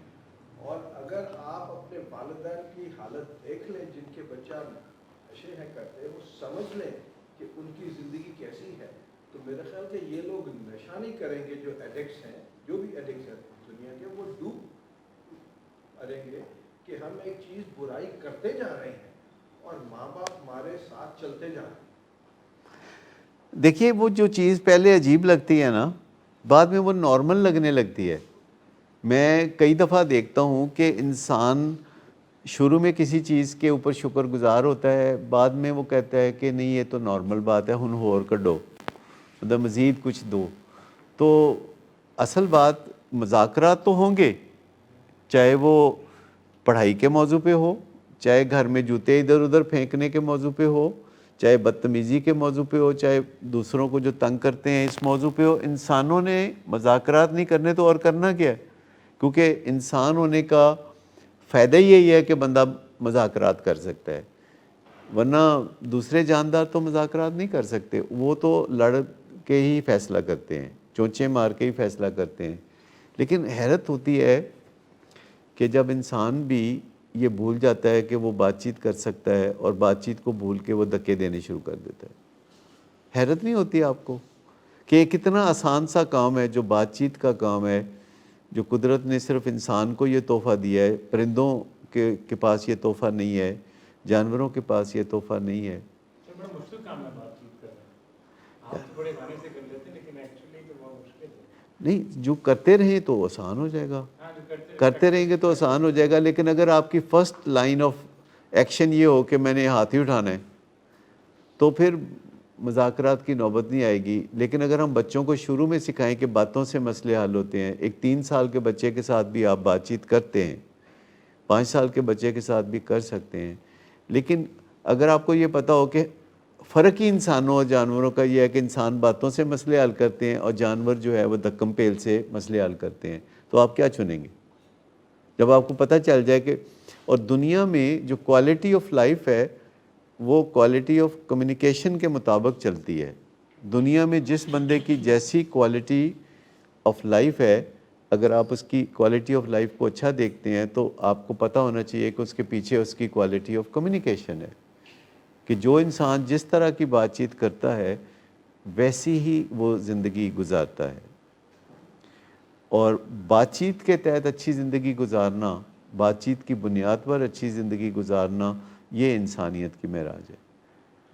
اور اگر آپ اپنے والدین کی حالت دیکھ لیں جن کے بچہ نشے ہیں کرتے ہیں, وہ سمجھ لیں کہ ان کی زندگی کیسی ہے, تو میرا خیال کہ یہ لوگ نشہ نہیں کریں گے. جو ایڈکٹس ہیں, جو بھی ایڈکٹس ہیں دنیا کے, وہ ڈوب کریں گے کہ ہم ایک چیز برائی کرتے جا رہے ہیں اور ماں باپ ہمارے ساتھ چلتے جا رہے ہیں. دیکھیے, وہ جو چیز پہلے عجیب لگتی ہے نا, بعد میں وہ نارمل لگنے لگتی ہے. میں کئی دفعہ دیکھتا ہوں کہ انسان شروع میں کسی چیز کے اوپر شکر گزار ہوتا ہے, بعد میں وہ کہتا ہے کہ نہیں یہ تو نارمل بات ہے, ہن ہور کڈو, مطلب مزید کچھ دو. تو اصل بات مذاکرات تو ہوں گے, چاہے وہ پڑھائی کے موضوع پہ ہو, چاہے گھر میں جوتے ادھر ادھر پھینکنے کے موضوع پہ ہو, چاہے بدتمیزی کے موضوع پہ ہو, چاہے دوسروں کو جو تنگ کرتے ہیں اس موضوع پہ ہو. انسانوں نے مذاکرات نہیں کرنے تو اور کرنا کیا ہے, کیونکہ انسان ہونے کا فائدہ ہی یہی ہے کہ بندہ مذاکرات کر سکتا ہے, ورنہ دوسرے جاندار تو مذاکرات نہیں کر سکتے. وہ تو لڑ کے ہی فیصلہ کرتے ہیں, چونچے مار کے ہی فیصلہ کرتے ہیں. لیکن حیرت ہوتی ہے کہ جب انسان بھی یہ بھول جاتا ہے کہ وہ بات چیت کر سکتا ہے اور بات چیت کو بھول کے وہ دھکے دینے شروع کر دیتا ہے. حیرت نہیں ہوتی آپ کو کہ یہ کتنا آسان سا کام ہے جو بات چیت کا کام ہے, جو قدرت نے صرف انسان کو یہ تحفہ دیا ہے. پرندوں کے پاس یہ تحفہ نہیں ہے, جانوروں کے پاس یہ تحفہ نہیں ہے. بڑا مشکل کام ہے بات چیت کرنا. آپ بڑے آسانی سے کر لیتے ہیں لیکن ایکچولی تو بہت مشکل ہے. نہیں, جو کرتے رہیں تو آسان ہو جائے گا, کرتے رہیں گے تو آسان ہو جائے گا. لیکن اگر آپ کی فرسٹ لائن آف ایکشن یہ ہو کہ میں نے ہاتھ ہی اٹھانا ہے, تو پھر مذاکرات کی نوبت نہیں آئے گی. لیکن اگر ہم بچوں کو شروع میں سکھائیں کہ باتوں سے مسئلے حل ہوتے ہیں, ایک 3 سال کے بچے کے ساتھ بھی آپ بات چیت کرتے ہیں, 5 سال کے بچے کے ساتھ بھی کر سکتے ہیں. لیکن اگر آپ کو یہ پتہ ہو کہ فرق ہی انسانوں اور جانوروں کا یہ ہے کہ انسان باتوں سے مسئلے حل کرتے ہیں اور جانور جو ہے وہ دھکم پیل سے مسئلے حل کرتے ہیں, تو آپ کیا چنیں گے؟ جب آپ کو پتہ چل جائے کہ, اور دنیا میں جو کوالٹی آف لائف ہے وہ کوالٹی آف کمیونیکیشن کے مطابق چلتی ہے. دنیا میں جس بندے کی جیسی کوالٹی آف لائف ہے, اگر آپ اس کی کوالٹی آف لائف کو اچھا دیکھتے ہیں تو آپ کو پتہ ہونا چاہیے کہ اس کے پیچھے اس کی کوالٹی آف کمیونیکیشن ہے, کہ جو انسان جس طرح کی بات چیت کرتا ہے ویسی ہی وہ زندگی گزارتا ہے. اور بات چیت کے تحت اچھی زندگی گزارنا, بات چیت کی بنیاد پر اچھی زندگی گزارنا, یہ انسانیت کی معراج ہے.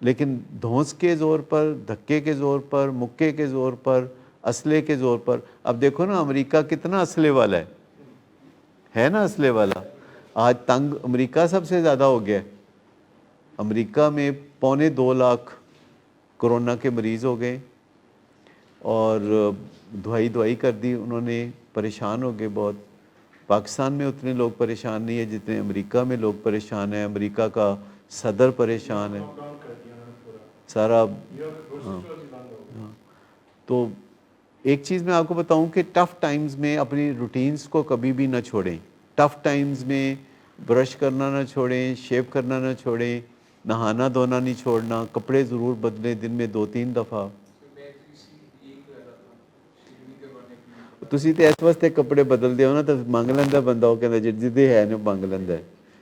لیکن دھونس کے زور پر, دھکے کے زور پر, مکے کے زور پر, اسلحے کے زور پر, اب دیکھو نا امریکہ کتنا اسلحے والا ہے نا, اسلحے والا. آج تنگ امریکہ سب سے زیادہ ہو گیا ہے. امریکہ میں 2.25 لاکھ کرونا کے مریض ہو گئے اور دوائی کر دی انہوں نے, پریشان ہو گئے بہت. پاکستان میں اتنے لوگ پریشان نہیں ہیں جتنے امریکہ میں لوگ پریشان ہیں. امریکہ کا صدر پریشان ہے سارا. ہاں, تو ایک چیز میں آپ کو بتاؤں کہ ٹف ٹائمز میں اپنی روٹینز کو کبھی بھی نہ چھوڑیں. ٹف ٹائمز میں برش کرنا نہ چھوڑیں, شیو کرنا نہ چھوڑیں, نہانا دھونا نہیں چھوڑنا, کپڑے ضرور بدلیں دن میں 2-3 دفعہ. ਤੁਸੀਂ ਤੇ ਇਸ ਵਾਸਤੇ ਕੱਪੜੇ ਬਦਲਦੇ ਹੋ ਨਾ, ਤਾਂ ਮੰਗ ਲੈਂਦਾ ਬੰਦਾ, ਉਹ ਕਹਿੰਦਾ ਜਿਹਦੇ ਹੈ ਨੇ ਮੰਗ ਲੈਂਦਾ ਹੈ.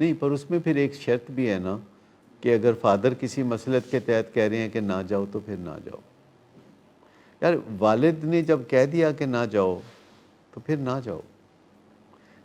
نہیں, پر اس میں پھر ایک شرط بھی ہے نا کہ اگر فادر کسی مصلحت کے تحت کہہ رہے ہیں کہ نہ جاؤ تو پھر نہ جاؤ. یار والد نے جب کہہ دیا کہ نہ جاؤ تو پھر نہ جاؤ.